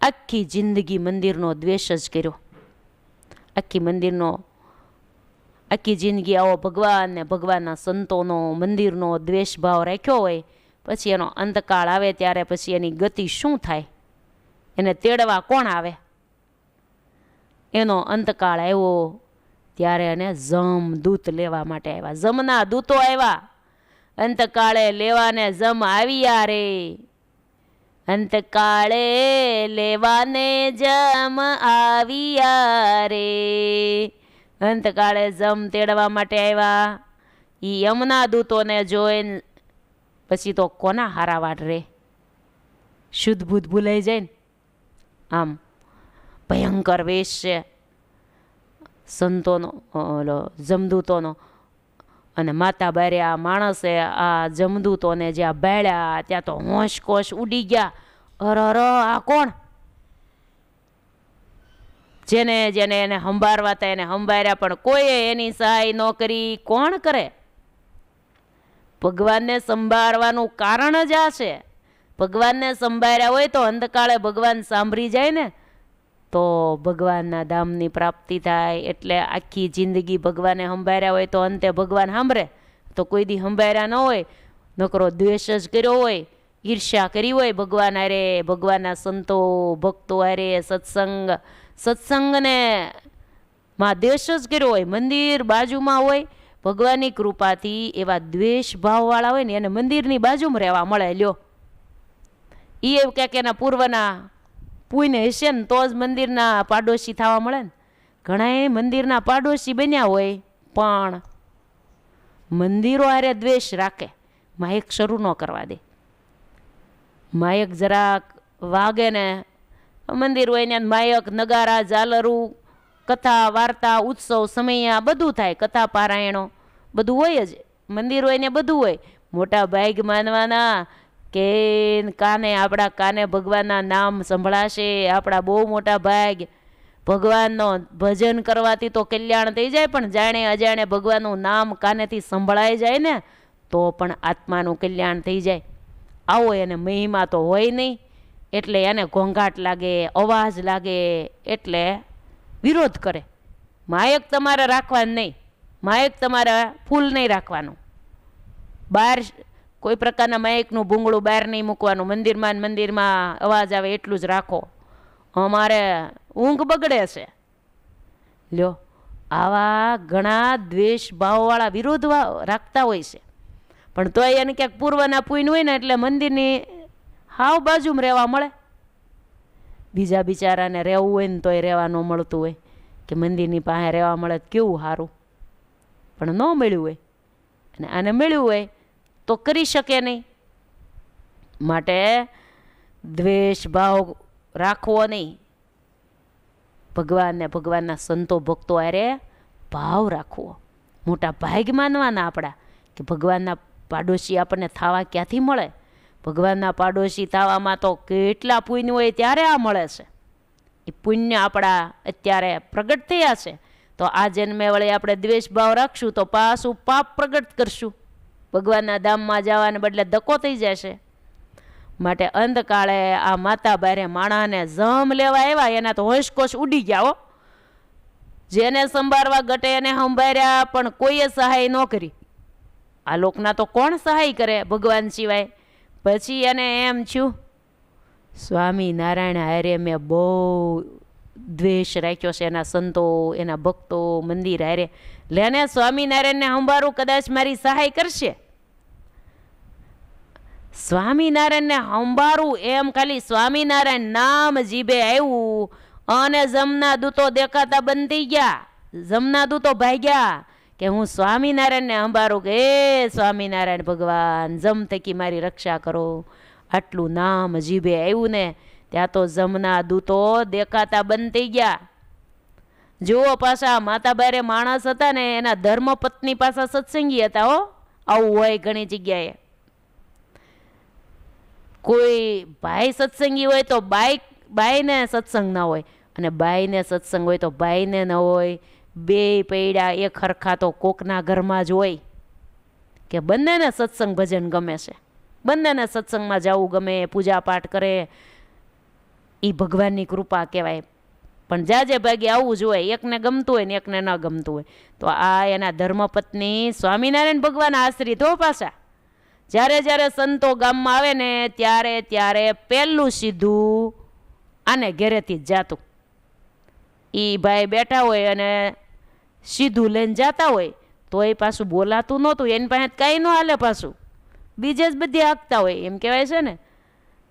આખી જિંદગી મંદિરનો દ્વેષ જ કર્યો, આખી જિંદગી આવો ભગવાન ને ભગવાનના સંતોનો મંદિરનો દ્વેષ ભાવ રાખ્યો હોય, પછી એનો અંતકાળ આવે ત્યારે પછી એની ગતિ શું થાય, એને તેડવા કોણ આવે. એનો અંતકાળ આવ્યો ત્યારે એને જમદૂત લેવા માટે આવ્યા, જમના દૂતો આવ્યા. અંતકાળે લેવાને જમ આવ્યા રે, અંતકાળે લેવાને જમ આવ્યા રે, અંતકાળે જમ તેડવા માટે આવ્યા. ઈ યમના દૂતોને જોઈને પછી તો કોના હારા વાટ રે, શુદ્ધ બુદ્ધ ભૂલાઈ જાય ને. આમ ભયંકર વેશ છે સંતોનો, જમદૂતોનો. અને માતા બારે આ માણસે આ જમદૂતોને જ્યાં બાળ્યા ત્યાં તો હોશ કોશ ઉડી ગયા. અરર આ કોણ? જેને એને સંભાળવા હતા એને સંભાળ્યા, પણ કોઈએ એની સહાય ન કરી. કોણ કરે? ભગવાનને સંભાળવાનું કારણ જ આ છે. ભગવાનને સંભાળ્યા હોય તો અંતકાળે ભગવાન સાંભળી જાય ને, તો ભગવાનના ધામની પ્રાપ્તિ થાય. એટલે આખી જિંદગી ભગવાને સંભાળ્યા હોય તો અંતે ભગવાન સાંભળે. તો કોઈ દી સંભાળ્યા ન હોય, નકરો દ્વેષ જ કર્યો હોય, ઈર્ષ્યા કરી હોય ભગવાન હારે, ભગવાનના સંતો ભક્તો હારે સત્સંગને માં દ્વેષ જ કર્યો હોય, મંદિર બાજુમાં હોય, ભગવાનની કૃપાથી એવા દ્વેષ ભાવવાળા હોય ને એને મંદિરની બાજુમાં રહેવા મળે. લ્યો એ ક્યાંક એના પૂર્વના પૂઈને હશે ને તો જ મંદિરના પાડોશી થવા મળે ને. ઘણા મંદિરના પાડોશી બન્યા હોય પણ મંદિરો હારે દ્વેષ રાખે, માયક શરૂ ન કરવા દે. માયક જરાક વાગે ને, મંદિર હોય ને માયક નગારા ઝાલરું, કથા વાર્તા ઉત્સવ સમય બધું થાય, કથા પારાયણો બધું હોય જ. મંદિર હોય ને બધું હોય. મોટા ભાગ માનવાના કે આપણા કાને ભગવાનના નામ સંભળાશે, આપણા બહુ મોટા ભાગ. ભગવાનનો ભજન કરવાથી તો કલ્યાણ થઈ જાય, પણ જાણે અજાણે ભગવાનનું નામ કાનેથી સંભળાઈ જાય ને તો પણ આત્માનું કલ્યાણ થઈ જાય. આવો એને મહિમા તો હોય નહીં. એટલે એને ઘોંઘાટ લાગે, અવાજ લાગે, એટલે વિરોધ કરે. માયક તમારે રાખવાનું નહીં, માયક તમારે ફૂલ નહીં રાખવાનું, બહાર કોઈ પ્રકારના માયકનું ભૂંગળું બહાર નહીં મૂકવાનું, મંદિરમાં અવાજ આવે એટલું જ રાખો, અમારે ઊંઘ બગડે છે. લ્યો, આવા ઘણા દ્વેષ ભાવવાળા વિરોધ રાખતા હોય છે. પણ તોય એને ક્યાંક પૂર્વના પૂન હોય ને એટલે મંદિરની હાવ બાજુમાં રહેવા મળે. બીજા બિચારાને રહેવું હોય ને તોય રહેવા ન મળતું હોય, કે મંદિરની પાસે રહેવા મળે કેવું સારું, પણ ન મળ્યું હોય અને આને મળ્યું હોય તો કરી શકે નહીં. માટે દ્વેષ ભાવ રાખવો નહીં. ભગવાનને ભગવાનના સંતો ભક્તો આરે ભાવ રાખવો. મોટા ભાગ માનવાના આપણા, કે ભગવાનના પાડોશી આપણને થવા ક્યાંથી મળે. ભગવાનના પાડોશી થવામાં તો કેટલા પુણ્ય હોય ત્યારે આ મળે છે. એ પુણ્ય આપણા અત્યારે પ્રગટ થયા છે, તો આ જન્મે વળે આપણે દ્વેષ ભાવ રાખશું તો પાછું પાપ પ્રગટ કરશું, ભગવાનના ધામમાં જવાને બદલે ધક્કો થઈ જશે. માટે અંધકાળે આ માતા બારે માણાને જમ લેવા આવ્યા, એના તો હોશકોશ ઉડી ગયા હો. જેને સંભાળવા ગટે એને સંભાળ્યા, પણ કોઈએ સહાય ન કરી. આ લોકના તો કોણ સહાય કરે ભગવાન સિવાય. પછી એને એમ થયું, સ્વામિનારાયણ હારે મેં બહુ દ્વેષ રાખ્યો છે, એના સંતો, એના ભક્તો, મંદિર હારે. લેને સ્વામિનારાયણને સંભાળું, કદાચ મારી સહાય કરશે. સ્વામિનારાયણને સંભાળવું એમ ખાલી સ્વામિનારાયણ નામ જીભે આવ્યું અને જમના દૂતો દેખાતા બંધ થઈ ગયા. જમના દૂતો ભાગ્યા કે હું સ્વામિનારાયણને સંભાળું, કે એ સ્વામિનારાયણ ભગવાન જમ થકી મારી રક્ષા કરો. આટલું નામ જીભે આવ્યું ને ત્યાં તો જમના દૂતો દેખાતા બંધ થઈ ગયા. જુઓ, પાછા માતા બારે માણસ હતા ને એના ધર્મપત્ની પાછા સત્સંગી હતા હો. આવું હોય ઘણી જગ્યાએ. કોઈ ભાઈ સત્સંગી હોય તો બાઈને સત્સંગ ના હોય, અને બાઈને સત્સંગ હોય તો ભાઈને ન હોય. બે પૈડા એક હરખા તો કોકના ઘરમાં જ હોય. કે બંનેને સત્સંગ ભજન ગમે છે, બંનેને સત્સંગમાં જવું ગમે, પૂજા પાઠ કરે, એ ભગવાનની કૃપા કહેવાય. પણ જાજે ભાગે આવું જ હોય, એકને ગમતું હોય ને એકને ન ગમતું હોય. તો આ એના ધર્મપત્ની સ્વામિનારાયણ ભગવાન આશ્રિત હો. પાછા જ્યારે સંતો ગામમાં આવે ને ત્યારે પહેલું સીધું આને ઘેરેથી જ જાતું. એ ભાઈ બેઠા હોય અને સીધું લઈને જતા હોય તો એ પાછું બોલાતું નહોતું, એની પાસે કાંઈ ન હાલે, પાછું બીજે જ બધી હાંકતા હોય. એમ કહેવાય છે ને,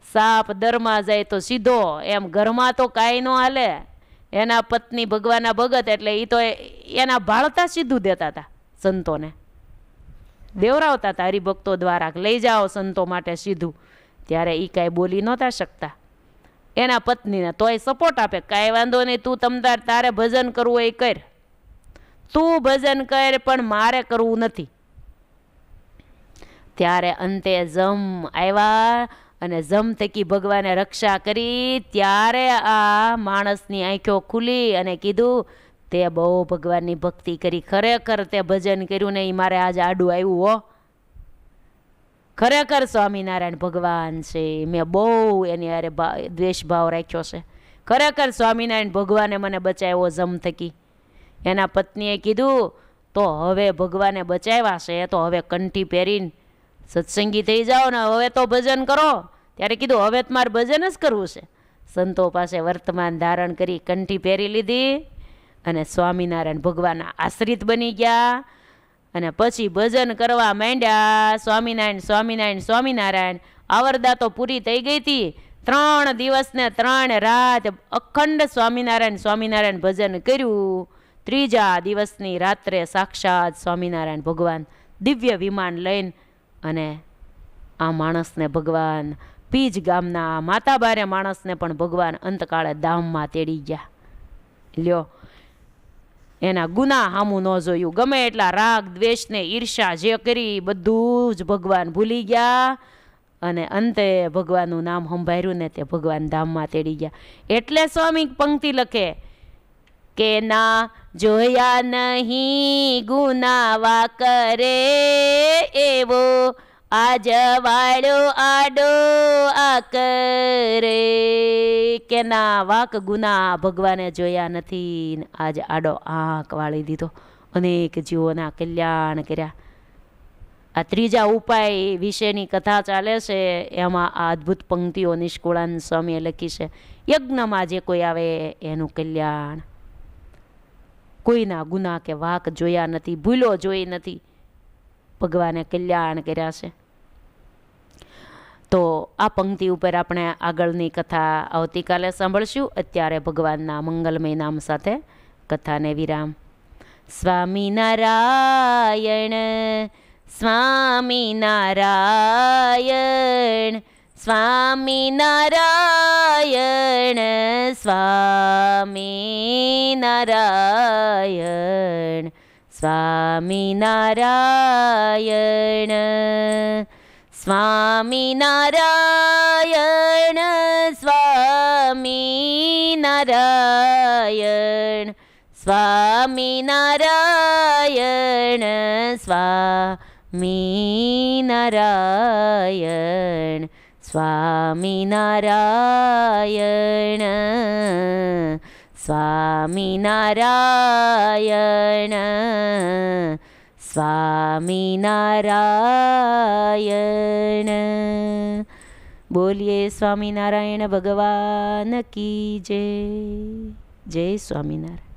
સાપ દરમાં જાય તો સીધો, એમ ઘરમાં તો કાંઈ ન હાલે. એના પત્ની ભગવાનના ભગત એટલે એ તો એના ભાળતા સીધું દેતા હતા સંતોને, દેવરાવતા હતા હરિભક્તો દ્વારા, લઈ જાઓ સંતો માટે સીધું. ત્યારે એ કાંઈ બોલી નહોતા શકતા. એના પત્નીને તોય સપોર્ટ આપે, કાંઈ વાંધો નહીં, તું તારે ભજન કરવું એ કર, તું ભજન કર, પણ મારે કરવું નથી. ત્યારે અંતે જમ આવ્યા અને જમ થકી ભગવાને રક્ષા કરી. ત્યારે આ માણસની આંખો ખુલી અને કીધું, તે બહુ ભગવાનની ભક્તિ કરી, ખરેખર તે ભજન કર્યું ને એ મારે આજે આડું આવ્યું હો. ખરેખર સ્વામિનારાયણ ભગવાન છે, મેં બહુ એની હારે દ્વેષ ભાવ રાખ્યો છે. ખરેખર સ્વામિનારાયણ ભગવાને મને બચાવ્યો જમ થકી. એના પત્નીએ કીધું, તો હવે ભગવાને બચાવ્યા છે તો હવે કંઠી પહેરીને સત્સંગી થઈ જાઓ ને હવે તો ભજન કરો. ત્યારે કીધું, હવે તો મારે ભજન જ કરવું છે. સંતો પાસે વર્તમાન ધારણ કરી કંઠી પહેરી લીધી અને સ્વામિનારાયણ ભગવાનના આશ્રિત બની ગયા. અને પછી ભજન કરવા માંડ્યા, સ્વામિનારાયણ સ્વામિનારાયણ સ્વામિનારાયણ. આવરદા તો પૂરી થઈ ગઈ હતી. 3 દિવસ ને 3 રાત અખંડ સ્વામિનારાયણ સ્વામિનારાયણ ભજન કર્યું. 3જા દિવસની રાત્રે સાક્ષાત સ્વામિનારાયણ ભગવાન દિવ્ય વિમાન લઈને અને આ માણસને ભગવાન પીજ ગામના માતા બારે માણસને પણ ભગવાન અંતકાળે ધામમાં તેડી ગયા. લ્યો, એના ગુના સામું ન જોયું. ગમે એટલા રાગ દ્વેષને ઈર્ષા જે કરી બધું જ ભગવાન ભૂલી ગયા અને અંતે ભગવાનનું નામ સંભાળ્યું ને તે ભગવાન ધામમાં તેડી ગયા. એટલે સ્વામી પંક્તિ લખે કે ના જોયા નહીં ગુનાવા કરે એવો આજ વાળો આડો આ કરે, કેના વાક ગુના ભગવાને જોયા નથી ને આજ આડો આંક વાળી દીધો, અનેક જીવોના કલ્યાણ કર્યા. આ ત્રીજા ઉપાય વિશેની કથા ચાલે છે, એમાં આ અદ્ભુત પંક્તિઓ નિષ્કુળાનંદ સ્વામીએ લખી છે. યજ્ઞમાં જે કોઈ આવે એનું કલ્યાણ, કોઈના ગુના કે વાક જોયા નથી, ભૂલો જોઈ નથી, ભગવાને કલ્યાણ કર્યા છે. તો આ પંક્તિ ઉપર આપણે આગળની કથા આવતીકાલે સાંભળશું. અત્યારે ભગવાનના મંગલમય નામ સાથે કથાને વિરામ. સ્વામિનારાયણ સ્વામિનારાયણ સ્વામિનારાયણ સ્વામિનારાયણ સ્વામિનારાયણ સ્વામિનારાયણ સ્વામિનારાયણ સ્વામિનારાયણ સ્વામિનારાયણ સ્વામિનારાયણ સ્વામિનારાયણ સ્વામિનારાયણ. બોલીએ સ્વામિનારાયણ ભગવાન કી જય. જય સ્વામિનારાયણ.